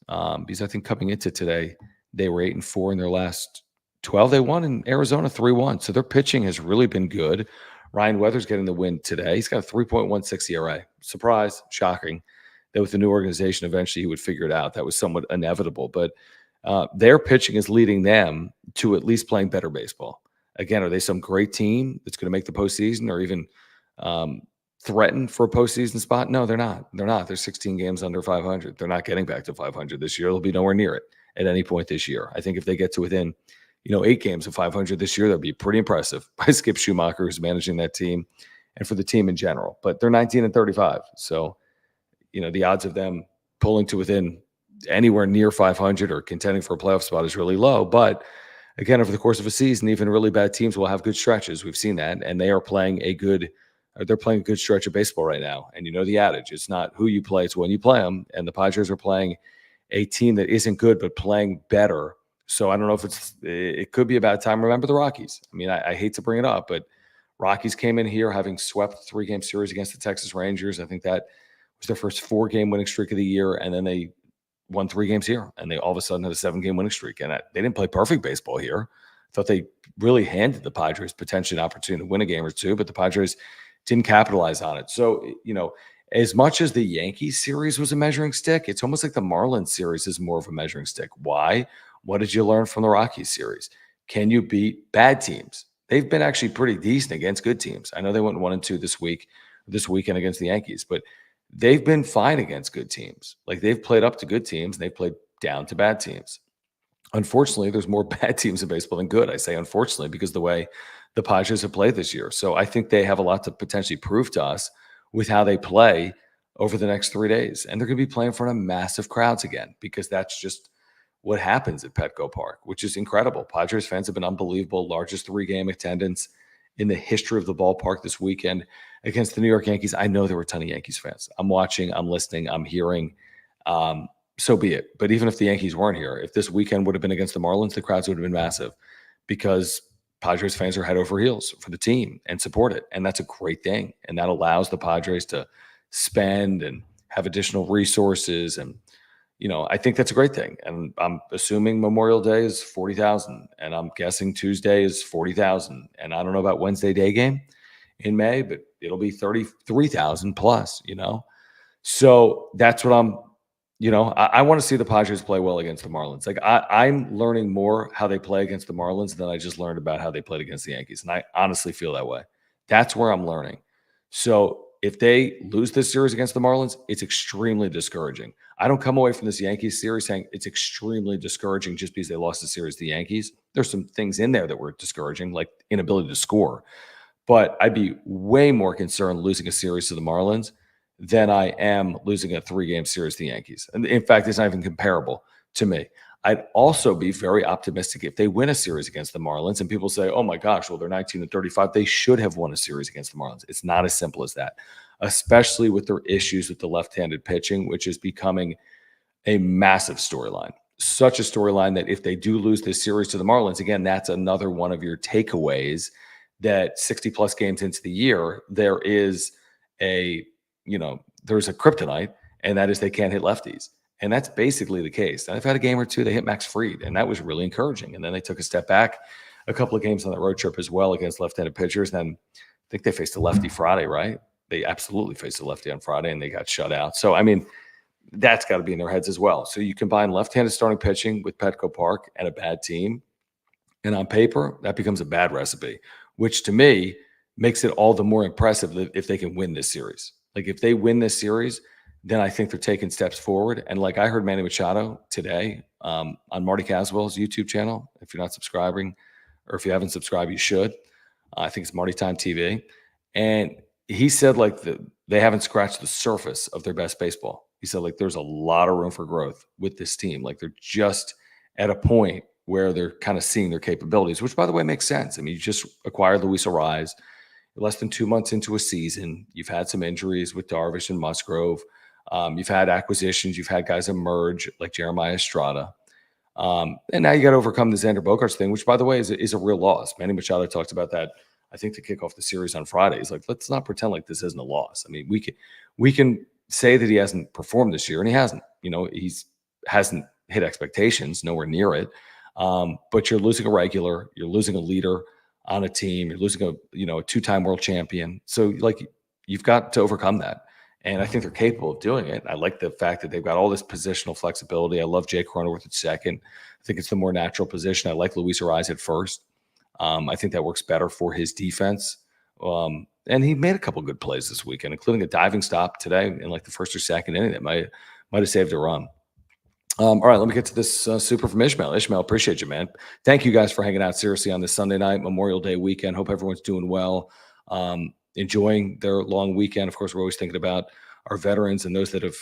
Because I think coming into today, they were 8-4 in their last 12. They won in Arizona 3-1. So their pitching has really been good. Ryan Weathers getting the win today. He's got a 3.16 ERA. Surprise, shocking that with the new organization, eventually he would figure it out. That was somewhat inevitable. But their pitching is leading them to at least playing better baseball. Again, are they some great team that's going to make the postseason, or even threaten for a postseason spot? No, they're not. They're 16 games under 500. They're not getting back to 500 this year. They'll be nowhere near it at any point this year. I think if they get to within, 8 games of 500 this year, that'd be pretty impressive by Skip Schumacher, who's managing that team, and for the team in general. But they're 19-35. So, the odds of them pulling to within anywhere near 500 or contending for a playoff spot is really low. But again, over the course of a season, even really bad teams will have good stretches. We've seen that, and they are playing they're playing a good stretch of baseball right now. And the adage, it's not who you play, it's when you play them. And the Padres are playing a team that isn't good, but playing better. So I don't know if it could be a bad time. Remember the Rockies. I mean, I hate to bring it up, but Rockies came in here having swept a 3-game series against the Texas Rangers. I think that was their first 4-game winning streak of the year. And then they won 3 games here, and they all of a sudden had a 7-game winning streak. And they didn't play perfect baseball here. I thought they really handed the Padres potentially an opportunity to win a game or two, but the Padres didn't capitalize on it. So, as much as the Yankees series was a measuring stick, it's almost like the Marlins series is more of a measuring stick. Why? What did you learn from the Rockies series? Can you beat bad teams? They've been actually pretty decent against good teams. I know they went 1-2 this weekend against the Yankees, but they've been fine against good teams. Like, they've played up to good teams, and they've played down to bad teams. Unfortunately, there's more bad teams in baseball than good. I say unfortunately because the way the Padres have played this year. So I think they have a lot to potentially prove to us with how they play over the next 3 days. And they're going to be playing in front of massive crowds again, because that's just what happens at Petco Park, which is incredible. Padres fans have been unbelievable. Largest 3-game attendance in the history of the ballpark this weekend against the New York Yankees. I know there were a ton of Yankees fans. I'm watching, I'm listening, I'm hearing. So be it. But even if the Yankees weren't here, if this weekend would have been against the Marlins, the crowds would have been massive, because Padres fans are head over heels for the team and support it. And that's a great thing. And that allows the Padres to spend and have additional resources. And, I think that's a great thing. And I'm assuming Memorial Day is 40,000, and I'm guessing Tuesday is 40,000. And I don't know about Wednesday day game in May, but it'll be 33,000 plus, So that's what I want to see the Padres play well against the Marlins. Like, I'm learning more how they play against the Marlins than I just learned about how they played against the Yankees. And I honestly feel that way. That's where I'm learning. So if they lose this series against the Marlins, it's extremely discouraging. I don't come away from this Yankees series saying it's extremely discouraging just because they lost the series to the Yankees. There's some things in there that were discouraging, like inability to score. But I'd be way more concerned losing a series to the Marlins than I am losing a 3-game series to the Yankees. And in fact, it's not even comparable to me. I'd also be very optimistic if they win a series against the Marlins and people say, oh my gosh, well, they're 19-35. They should have won a series against the Marlins. It's not as simple as that, especially with their issues with the left-handed pitching, which is becoming a massive storyline. Such a storyline that if they do lose this series to the Marlins, again, that's another one of your takeaways that 60 plus games into the year, there is there's a kryptonite, and that is they can't hit lefties. And that's basically the case. And I've had a game or two, they hit Max Fried, and that was really encouraging. And then they took a step back a couple of games on the road trip as well against left-handed pitchers. Then I think they faced a lefty Friday, right? They absolutely faced a lefty on Friday, and they got shut out. So, I mean, that's got to be in their heads as well. So you combine left-handed starting pitching with Petco Park and a bad team, and on paper, that becomes a bad recipe, which to me makes it all the more impressive if they can win this series. Like if they win this series, then I think they're taking steps forward. And like I heard Manny Machado today on Marty Caswell's YouTube channel. If you're not subscribing, or if you haven't subscribed, you should. I think it's Marty Time TV. And he said like they haven't scratched the surface of their best baseball. He said like there's a lot of room for growth with this team. Like they're just at a point where they're kind of seeing their capabilities, which by the way makes sense. I mean, you just acquired Luis Ariz less than 2 months into a season. You've had some injuries with Darvish and Musgrove. You've had acquisitions. You've had guys emerge like Jeremiah Estrada. And now you got to overcome the Xander Bogaerts thing, which, by the way, is a real loss. Manny Machado talked about that, I think, to kick off the series on Friday. He's like, let's not pretend like this isn't a loss. I mean, we can say that he hasn't performed this year, and he hasn't. He's hasn't hit expectations, nowhere near it. But you're losing a regular. You're losing a leader on a team. You're losing a two-time world champion. So, like, you've got to overcome that. And I think they're capable of doing it. I like the fact that they've got all this positional flexibility. I love Jake Cronenworth at second. I think it's the more natural position. I like Luis Ariz at first. I think that works better for his defense. And he made a couple good plays this weekend, including a diving stop today in like the first or second inning that might have saved a run. All right, let me get to this super from Ishmael. Ishmael, appreciate you, man. Thank you guys for hanging out seriously on this Sunday night, Memorial Day weekend. Hope everyone's doing well. Enjoying their long weekend. Of course, we're always thinking about our veterans and those that have,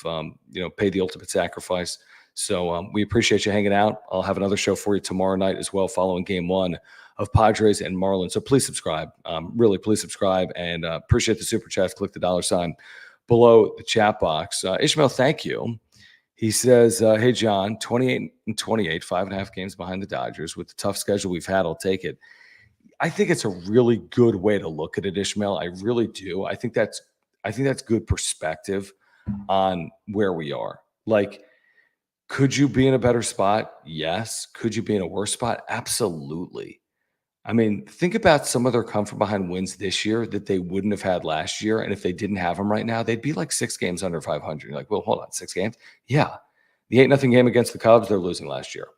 paid the ultimate sacrifice. So we appreciate you hanging out. I'll have another show for you tomorrow night as well, following Game 1 of Padres and Marlins. So please subscribe. Really, please subscribe, and appreciate the super chats. Click the $sign below the chat box. Ishmael, thank you. He says, hey, John, 28-28, 5.5 games behind the Dodgers. With the tough schedule we've had, I'll take it. I think it's a really good way to look at it, Ishmael. I really do. I think that's good perspective on where we are. Like, could you be in a better spot? Yes. Could you be in a worse spot? Absolutely. I mean, think about some of their come from behind wins this year that they wouldn't have had last year. And if they didn't have them right now, they'd be like 6 games under 500. You're like, well, hold on, 6 games? Yeah. The 8-0 game against the Cubs, they're losing last year.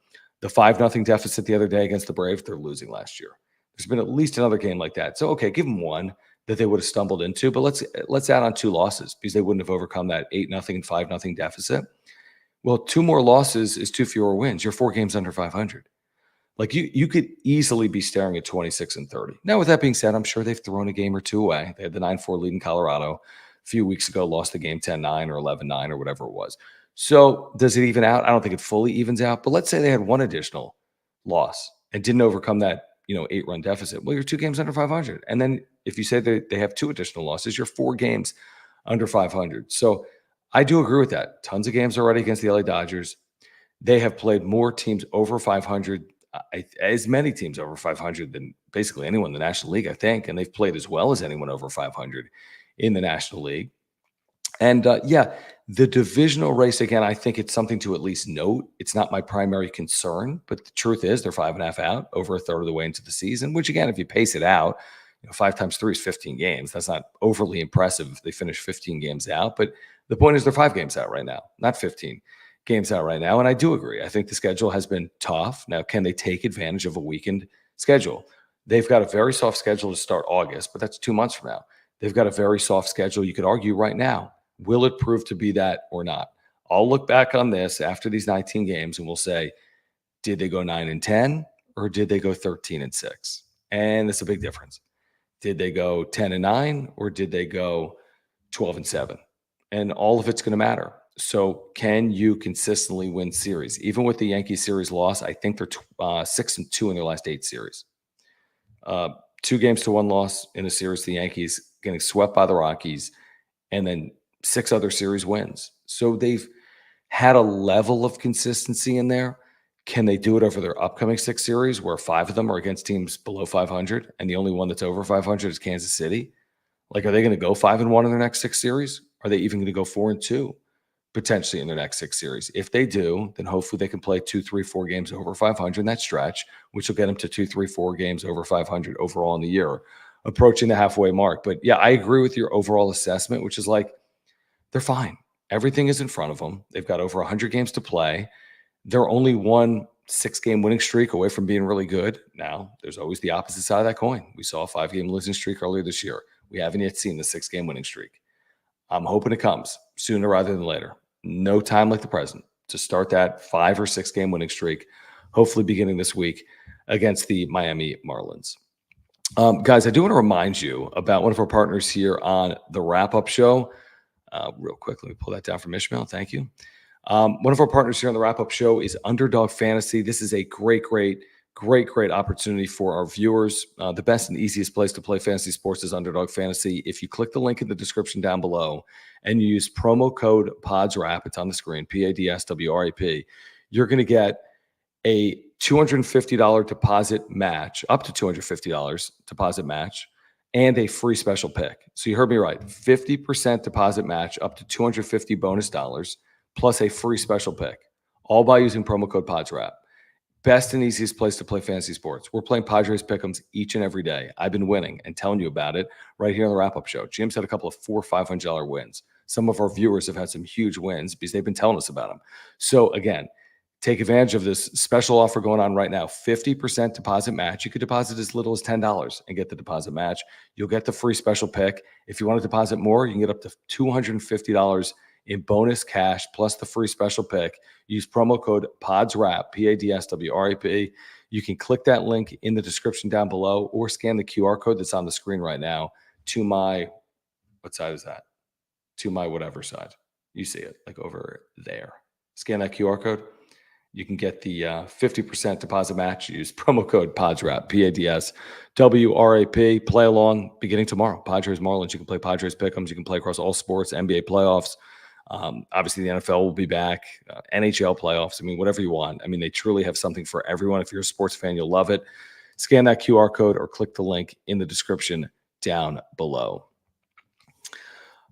The 5-0 deficit the other day against the Braves, they're losing last year. There's been at least another game like that. So, okay, give them one that they would have stumbled into, but let's add on 2 losses because they wouldn't have overcome that 8-0 and 5-0 deficit. Well, 2 more losses is 2 fewer wins. You're 4 games under 500. Like you could easily be staring at 26-30. Now, with that being said, I'm sure they've thrown a game or 2 away. They had the 9-4 lead in Colorado a few weeks ago, lost the game 10-9 or 11-9 or whatever it was. So does it even out? I don't think it fully evens out, but let's say they had 1 additional loss and didn't overcome that 8-run deficit. Well, you're 2 games under 500. And then if you say that they have 2 additional losses, you're 4 games under 500. So I do agree with that. Tons of games already against the LA Dodgers. They have played more teams over 500, as many teams over 500 than basically anyone in the National League, I think. And they've played as well as anyone over 500 in the National League. And the divisional race, again, I think it's something to at least note. It's not my primary concern, but the truth is they're 5.5 out, over a third of the way into the season, which again, if you pace it out, 5 times 3 is 15 games. That's not overly impressive if they finish 15 games out. But the point is they're 5 games out right now, not 15 games out right now. And I do agree. I think the schedule has been tough. Now, can they take advantage of a weakened schedule? They've got a very soft schedule to start August, but that's 2 months from now. They've got a very soft schedule. You could argue right now, will it prove to be that or not? I'll look back on this after these 19 games and we'll say, did they go 9-10 or did they go 13-6? And it's a big difference. Did they go 10-9 or did they go 12-7? And all of it's going to matter. So can you consistently win series? Even with the Yankee series loss, I think they're 6-2 in their last 8 series. 2 games to 1 loss in a series, the Yankees getting swept by the Rockies, and then 6 other series wins. So they've had a level of consistency in there. Can they do it over their upcoming 6 series where 5 of them are against teams below 500 and the only one that's over 500 is Kansas City? Like, are they going to go 5-1 in their next 6 series? Are they even going to go 4-2 potentially in their next 6 series? If they do, then hopefully they can play 2, 3, 4 games over 500 in that stretch, which will get them to 2, 3, 4 games over 500 overall in the year, approaching the halfway mark. But yeah, I agree with your overall assessment, which is like, they're fine. Everything is in front of them. They've got over 100 games to play. They're only 1 6-game winning streak away from being really good. Now, there's always the opposite side of that coin. We saw a 5-game losing streak earlier this year. We haven't yet seen the 6-game winning streak. I'm hoping it comes sooner rather than later. No time like the present to start that 5 or 6-game winning streak, hopefully beginning this week against the Miami Marlins. Guys, I do want to remind you about one of our partners here on the Wrap-Up Show. Real quick, let me pull that down from Ishmael. Thank you. One of our partners here on the Wrap-Up Show is Underdog Fantasy. This is a great opportunity for our viewers. The best and easiest place to play fantasy sports is Underdog Fantasy. If you click the link in the description down below and you use promo code PODSWRAP, it's on the screen, PADSWRAP, you're going to get a $250 deposit match, up to $250 deposit match, and a free special pick. So you heard me right, 50% deposit match up to $250 bonus dollars, plus a free special pick, all by using promo code PODSWRAP. Best and easiest place to play fantasy sports. We're playing Padres pick'ems each and every day. I've been winning and telling you about it right here on the Wrap-Up Show. Jim's had a couple of $400 or $500 wins. Some of our viewers have had some huge wins because they've been telling us about them. So again, take advantage of this special offer going on right now. 50% deposit match. You could deposit as little as $10 and get the deposit match. You'll get the free special pick. If you want to deposit more, you can get up to $250 in bonus cash plus the free special pick. Use promo code PODSWRAP, PADSWRAP. You can click that link in the description down below or scan the QR code that's on the screen right now to my, what side is that? To my whatever side. You see it, like over there. Scan that QR code. You can get the 50% deposit match. Use promo code PODSWRAP, PADSWRAP. Play along beginning tomorrow. Padres, Marlins. You can play Padres pick'ems. You can play across all sports, NBA playoffs. Obviously, the NFL will be back, NHL playoffs. I mean, whatever you want. I mean, they truly have something for everyone. If you're a sports fan, you'll love it. Scan that QR code or click the link in the description down below.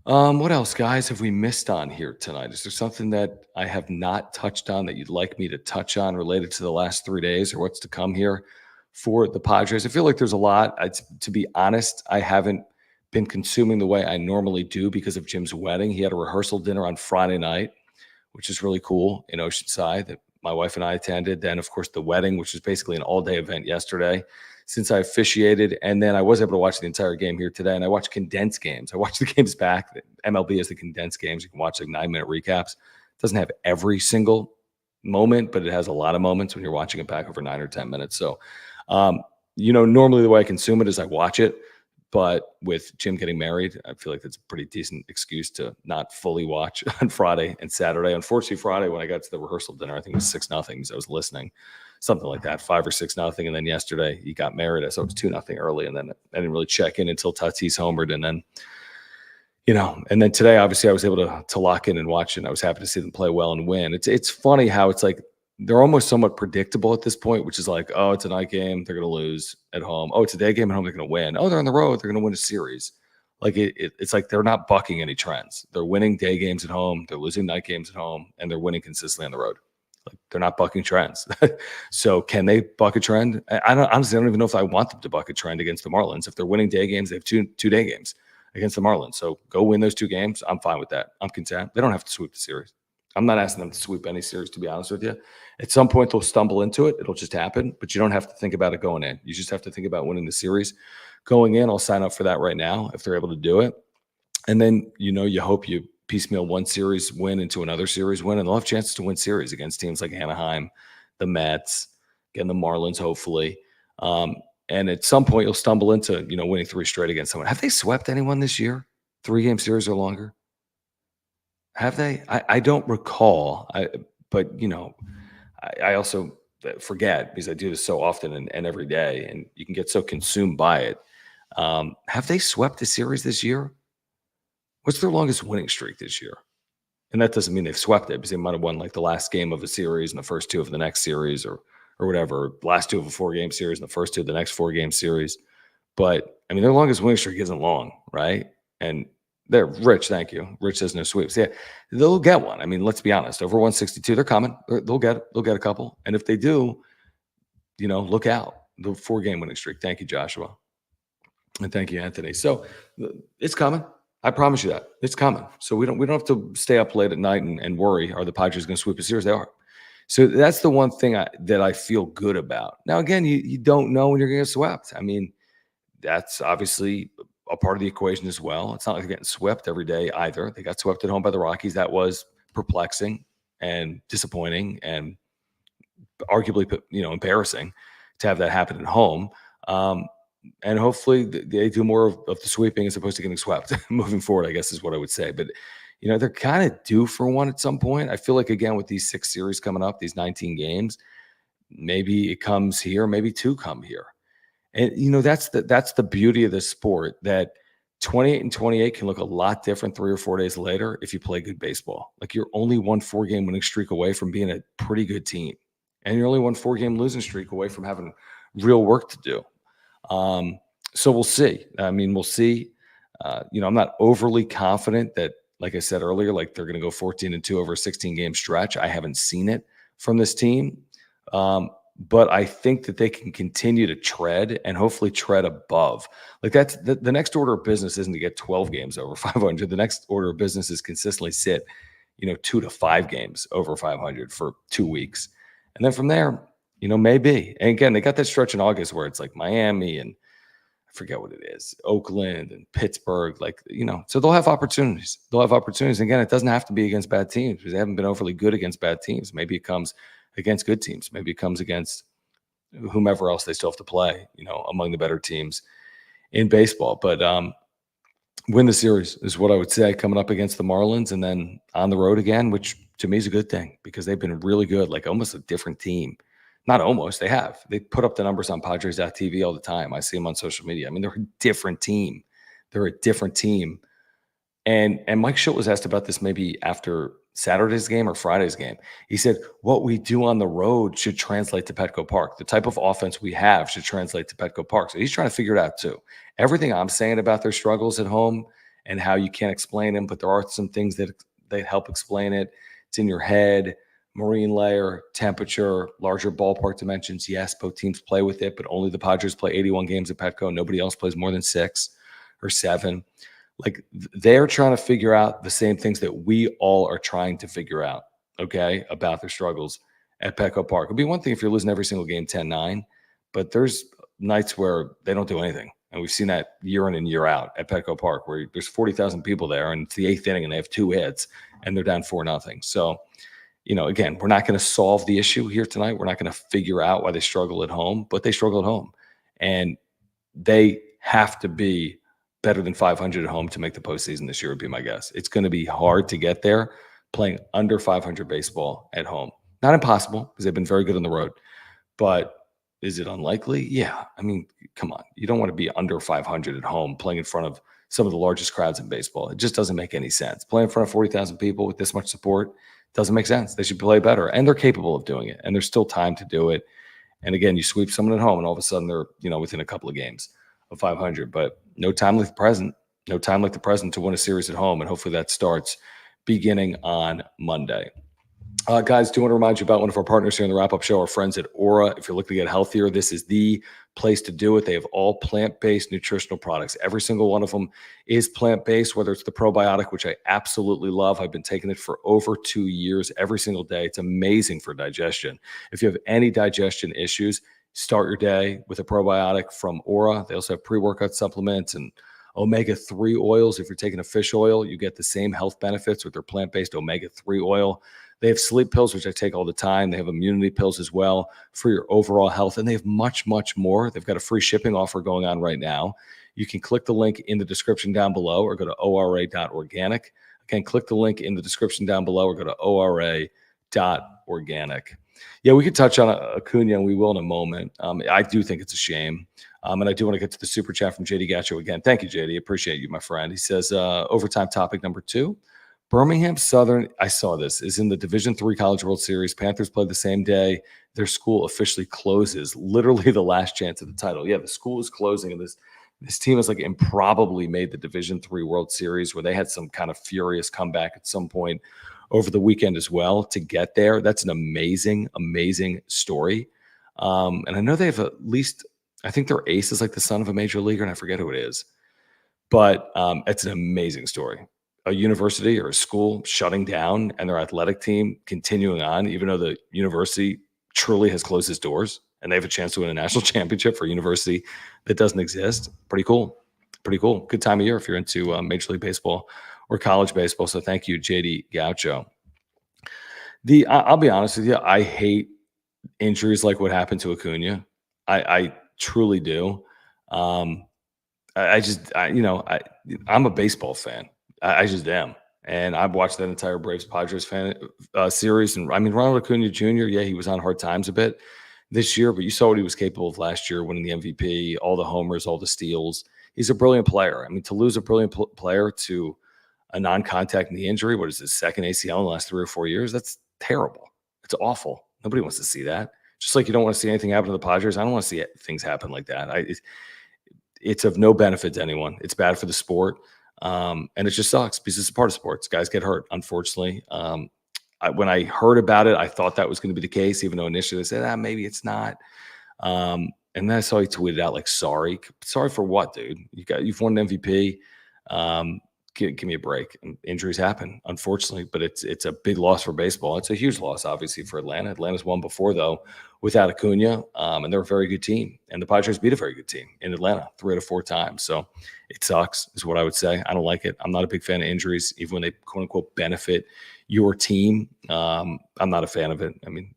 What else, guys, have we missed on here tonight? Is there something that I have not touched on that you'd like me to touch on related to the last 3 days or what's to come here for the Padres? I feel like there's a lot. To be honest, I haven't been consuming the way I normally do because of Jim's wedding. He had a rehearsal dinner on Friday night, which is really cool in Oceanside that my wife and I attended. Then, of course, the wedding, which was basically an all-day event yesterday since I officiated. And then I was able to watch the entire game here today. And I watched condensed games. I watched the games back. MLB has the condensed games. You can watch like 9-minute recaps. It doesn't have every single moment, but it has a lot of moments when you're watching it back over 9 or 10 minutes. So, normally the way I consume it is I watch it. But with Jim getting married, I feel like that's a pretty decent excuse to not fully watch on Friday and Saturday. Unfortunately, Friday, when I got to the rehearsal dinner, I think it was 6-0 because I was listening, something like that, 5 or 6-0. And then yesterday he got married. I saw it was 2-0 early. And then I didn't really check in until Tatis homered. And then, and then today, obviously, I was able to lock in and watch it. And I was happy to see them play well and win. It's funny how it's like, they're almost somewhat predictable at this point, which is like, oh, it's a night game. They're going to lose at home. Oh, it's a day game at home. They're going to win. Oh, they're on the road. They're going to win a series. Like it's like they're not bucking any trends. They're winning day games at home. They're losing night games at home, and they're winning consistently on the road. Like they're not bucking trends. So can they buck a trend? I don't even know if I want them to buck a trend against the Marlins. If they're winning day games, they have two day games against the Marlins. So go win those 2 games. I'm fine with that. I'm content. They don't have to sweep the series. I'm not asking them to sweep any series, to be honest with you. At some point, they'll stumble into it. It'll just happen, but you don't have to think about it going in. You just have to think about winning the series. going in, I'll sign up for that right now if they're able to do it. And then, you hope you piecemeal one series win into another series win, and they'll have chances to win series against teams like Anaheim, the Mets, again, the Marlins, hopefully. And at some point, you'll stumble into, winning 3 straight against someone. Have they swept anyone this year? 3-game series or longer? Have they? I don't recall. But I also forget because I do this so often and every day, and you can get so consumed by it. Have they swept a series this year? What's their longest winning streak this year? And that doesn't mean they've swept it, because they might have won like the last game of a series and the first 2 of the next series, or whatever, last 2 of a 4-game series and the first 2 of the next 4-game series. But I mean, their longest winning streak isn't long, right? And they're Rich. Thank you. Rich says no sweeps. Yeah, they'll get one. I mean, let's be honest. Over 162, they're coming. They'll get a couple. And if they do, look out. The 4-game winning streak. Thank you, Joshua. And thank you, Anthony. So it's coming. I promise you that it's coming. So we don't have to stay up late at night and worry, are the Padres going to sweep a series? They are. So that's the one thing that I feel good about. Now, again, you don't know when you're going to get swept. I mean, that's obviously a part of the equation as well. It's not like they're getting swept every day either. They got swept at home by the Rockies. That was perplexing and disappointing and arguably, embarrassing to have that happen at home. And hopefully they do more of the sweeping as opposed to getting swept moving forward, I guess is what I would say. But, they're kind of due for one at some point. I feel like, again, with these 6 series coming up, these 19 games, maybe it comes here, maybe 2 come here. And, that's the beauty of this sport, that 28 and 28 can look a lot different 3 or 4 days later if you play good baseball. Like, you're only 1 4-game winning streak away from being a pretty good team. And you're only 1 4-game losing streak away from having real work to do. So we'll see. I mean, we'll see. I'm not overly confident that, like I said earlier, like they're going to go 14-2 over a 16-game stretch. I haven't seen it from this team. But I think that they can continue to tread and hopefully tread above. Like, that's the next order of business isn't to get 12 games over 500. The next order of business is consistently sit, 2 to 5 games over 500 for 2 weeks. And then from there, maybe. And again, they got that stretch in August where it's like Miami and I forget what it is, Oakland and Pittsburgh, so they'll have opportunities. They'll have opportunities. Again, it doesn't have to be against bad teams because they haven't been overly good against bad teams. Maybe it comes against good teams. Maybe it comes against whomever else they still have to play, among the better teams in baseball. But win the series is what I would say, coming up against the Marlins and then on the road again, which to me is a good thing because they've been really good, like almost a different team. Not almost, they have. They put up the numbers on Padres.tv all the time. I see them on social media. I mean, they're a different team. They're a different team. And Mike Schilt was asked about this maybe after Saturday's game or Friday's game. He said, what we do on the road should translate to Petco Park. The type of offense we have should translate to Petco Park. So he's trying to figure it out too. Everything I'm saying about their struggles at home and how you can't explain them, but there are some things that help explain it. It's in your head. Marine layer, temperature, larger ballpark dimensions. Yes, both teams play with it, but only the Padres play 81 games at Petco. Nobody else plays more than 6 or 7. Like, they're trying to figure out the same things that we all are trying to figure out, okay, about their struggles at Petco Park. It'd be one thing if you're losing every single game 10-9, but there's nights where they don't do anything. And we've seen that year in and year out at Petco Park, where there's 40,000 people there and it's the 8th inning and they have 2 hits and they're down 4-0. So, again, we're not going to solve the issue here tonight. We're not going to figure out why they struggle at home, but they struggle at home. And they have to be better than 500 at home to make the postseason this year, would be my guess. It's going to be hard to get there playing under 500 baseball at home. Not impossible, because they've been very good on the road. But is it unlikely? Yeah. I mean, come on. You don't want to be under 500 at home playing in front of some of the largest crowds in baseball. It just doesn't make any sense. Playing in front of 40,000 people with this much support doesn't make sense. They should play better, and they're capable of doing it, and there's still time to do it. And again, you sweep someone at home, and all of a sudden they're within a couple of games of 500. But no time like the present. No time like the present to win a series at home, and hopefully that starts beginning on Monday. Guys, do want to remind you about one of our partners here in the Wrap-Up Show, our friends at Aura. If you're looking to get healthier, this is the place to do it. They have all plant-based nutritional products. Every single one of them is plant-based, whether it's the probiotic, which I absolutely love. I've been taking it for over 2 years every single day. It's amazing for digestion. If you have any digestion issues, Start your day with a probiotic from Aura. They also have pre-workout supplements and omega-3 oils. If you're taking a fish oil, you get the same health benefits with their plant-based omega-3 oil. They have sleep pills, which I take all the time. They have immunity pills as well for your overall health. And they have much, much more. They've got a free shipping offer going on right now. You can click the link in the description down below or go to ora.organic. Again, click the link in the description down below or go to ora.organic. Yeah, we could touch on Acuna, and we will in a moment. I do think it's a shame. And I do want to get to the super chat from JD Gacho again. Thank you, JD. Appreciate you, my friend. He says, overtime topic number 2. Birmingham Southern, I saw this, is in the Division III College World Series. Panthers play the same day. Their school officially closes. Literally the last chance of the title. Yeah, the school is closing, and this team has like improbably made the Division III World Series, where they had some kind of furious comeback at some point over the weekend as well to get there. That's an amazing, amazing story. And I know they have at least, I think their ace is like the son of a major leaguer, and I forget who it is. But it's an amazing story. A university or a school shutting down and their athletic team continuing on, even though the university truly has closed its doors and they have a chance to win a national championship for a university that doesn't exist. Pretty cool. Pretty cool. Good time of year if you're into Major League Baseball or college baseball. So thank you, JD Gaucho. I'll be honest with you. I hate injuries like what happened to Acuna. I truly do. I'm a baseball fan. I just am. And I've watched that entire Braves Padres series. And I mean, Ronald Acuna Jr., yeah, he was on hard times a bit this year, but you saw what he was capable of last year, winning the MVP, all the homers, all the steals. He's a brilliant player. I mean, to lose a brilliant player to a non-contact knee injury, what is his second ACL in the last 3 or 4 years? That's terrible. It's awful. Nobody wants to see that. Just like you don't want to see anything happen to the Padres. I don't want to see things happen like that. It's of no benefit to anyone. It's bad for the sport. And it just sucks because it's a part of sports. Guys get hurt, unfortunately. When I heard about it, I thought that was going to be the case, even though initially they said, maybe it's not. And then I saw he tweeted out like, sorry for what, dude? You've won an MVP. Give me a break. And injuries happen, unfortunately, but it's a big loss for baseball. It's a huge loss, obviously, for Atlanta. Atlanta's won before, though, without Acuna, and they're a very good team. And the Padres beat a very good team in Atlanta 3 out of 4 times. So it sucks, is what I would say. I don't like it. I'm not a big fan of injuries, even when they quote unquote benefit your team. I'm not a fan of it. I mean,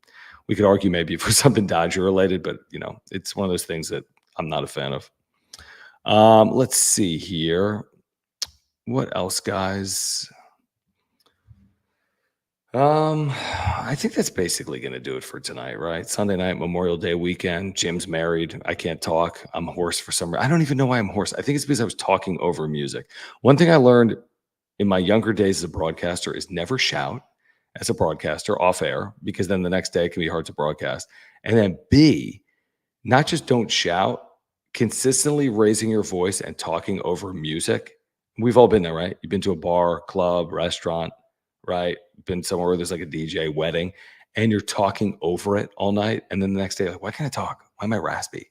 we could argue maybe for something Dodger related, but it's one of those things that I'm not a fan of. Let's see here. What else, guys? I think that's basically going to do it for tonight, right? Sunday night, Memorial Day weekend. Jim's married. I can't talk. I'm hoarse for some reason. I don't even know why I'm hoarse. I think it's because I was talking over music. One thing I learned in my younger days as a broadcaster is never shout as a broadcaster off air, because then the next day it can be hard to broadcast. And then B, not just don't shout, consistently raising your voice and talking over music. We've all been there, right? You've been to a bar, club, restaurant, right? Been somewhere where there's like a DJ wedding and you're talking over it all night. And then the next day, like, why can't I talk? Why am I raspy?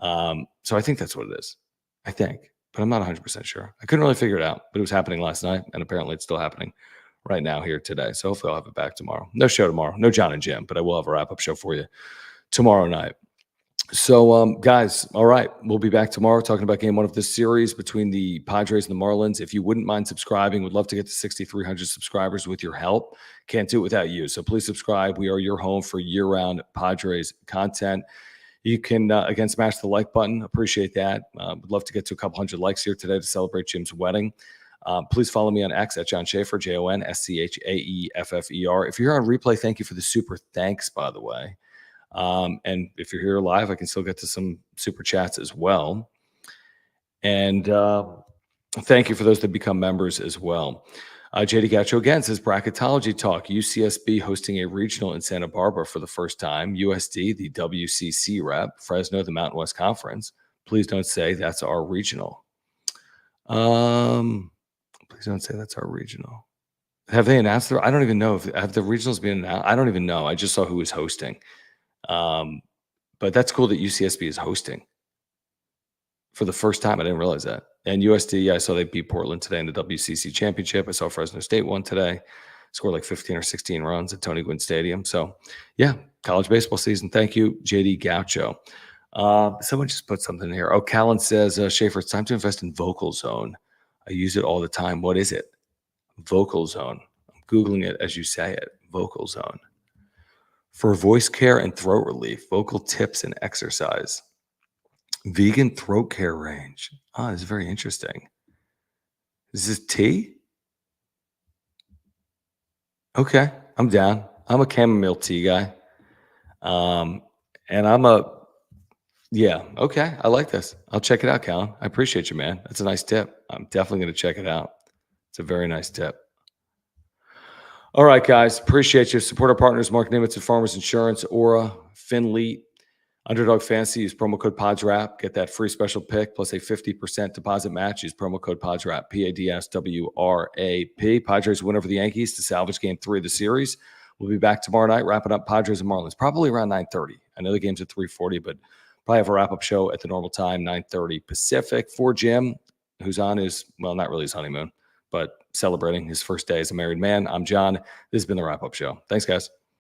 So I think that's what it is. I think, but I'm not 100% sure. I couldn't really figure it out, but it was happening last night. And apparently it's still happening right now here today. So hopefully I'll have it back tomorrow. No show tomorrow. No John and Jim, but I will have a wrap-up show for you tomorrow night. So, guys, all right, we'll be back tomorrow talking about game 1 of this series between the Padres and the Marlins. If you wouldn't mind subscribing, would love to get to 6,300 subscribers with your help. Can't do it without you. So please subscribe. We are your home for year-round Padres content. You can, again, smash the like button. Appreciate that. Would love to get to a couple hundred likes here today to celebrate Jim's wedding. Please follow me on X at John Schaefer, JONSCHAEFFER. If you're here on replay, thank you for the super thanks, by the way. And if you're here live, I can still get to some super chats as well. And thank you for those that become members as well. JD Gacho again says bracketology talk. UCSB hosting a regional in Santa Barbara for the first time. USD, the WCC rep. Fresno, the Mountain West Conference. Please don't say that's our regional. Please don't say that's our regional. Have they announced I don't even know have the regionals been announced. I don't even know. I just saw who was hosting. But that's cool that UCSB is hosting for the first time. I didn't realize that. And USD, I saw they beat Portland today in the WCC championship. I saw Fresno State won today. scored like 15 or 16 runs at Tony Gwynn Stadium. So, yeah, college baseball season. Thank you, JD Gaucho. Someone just put something here. Oh, Callan says, Schaefer, it's time to invest in Vocal Zone. I use it all the time. What is it? Vocal Zone. I'm Googling it as you say it. Vocal Zone. For voice care and throat relief, vocal tips and exercise. Vegan throat care range. Ah, this is very interesting. Is this tea? Okay, I'm down. I'm a chamomile tea guy. And yeah, okay. I like this. I'll check it out, Callan. I appreciate you, man. That's a nice tip. I'm definitely going to check it out. It's a very nice tip. All right, guys. Appreciate you. Support our partners, Mark Nimitz at Farmers Insurance, Aura, Finle, Underdog Fantasy. Use promo code PODSWRAP. Get that free special pick plus a 50% deposit match. Use promo code PODSWRAP, PADSWRAP. Padres win over the Yankees to salvage game 3 of the series. We'll be back tomorrow night, wrapping up Padres and Marlins, probably around 9:30. I know the game's at 3:40, but probably have a wrap-up show at the normal time, 9:30 Pacific. For Jim, who's on his, well, not really his honeymoon, but celebrating his first day as a married man. I'm John. This has been the wrap-up show. Thanks, guys.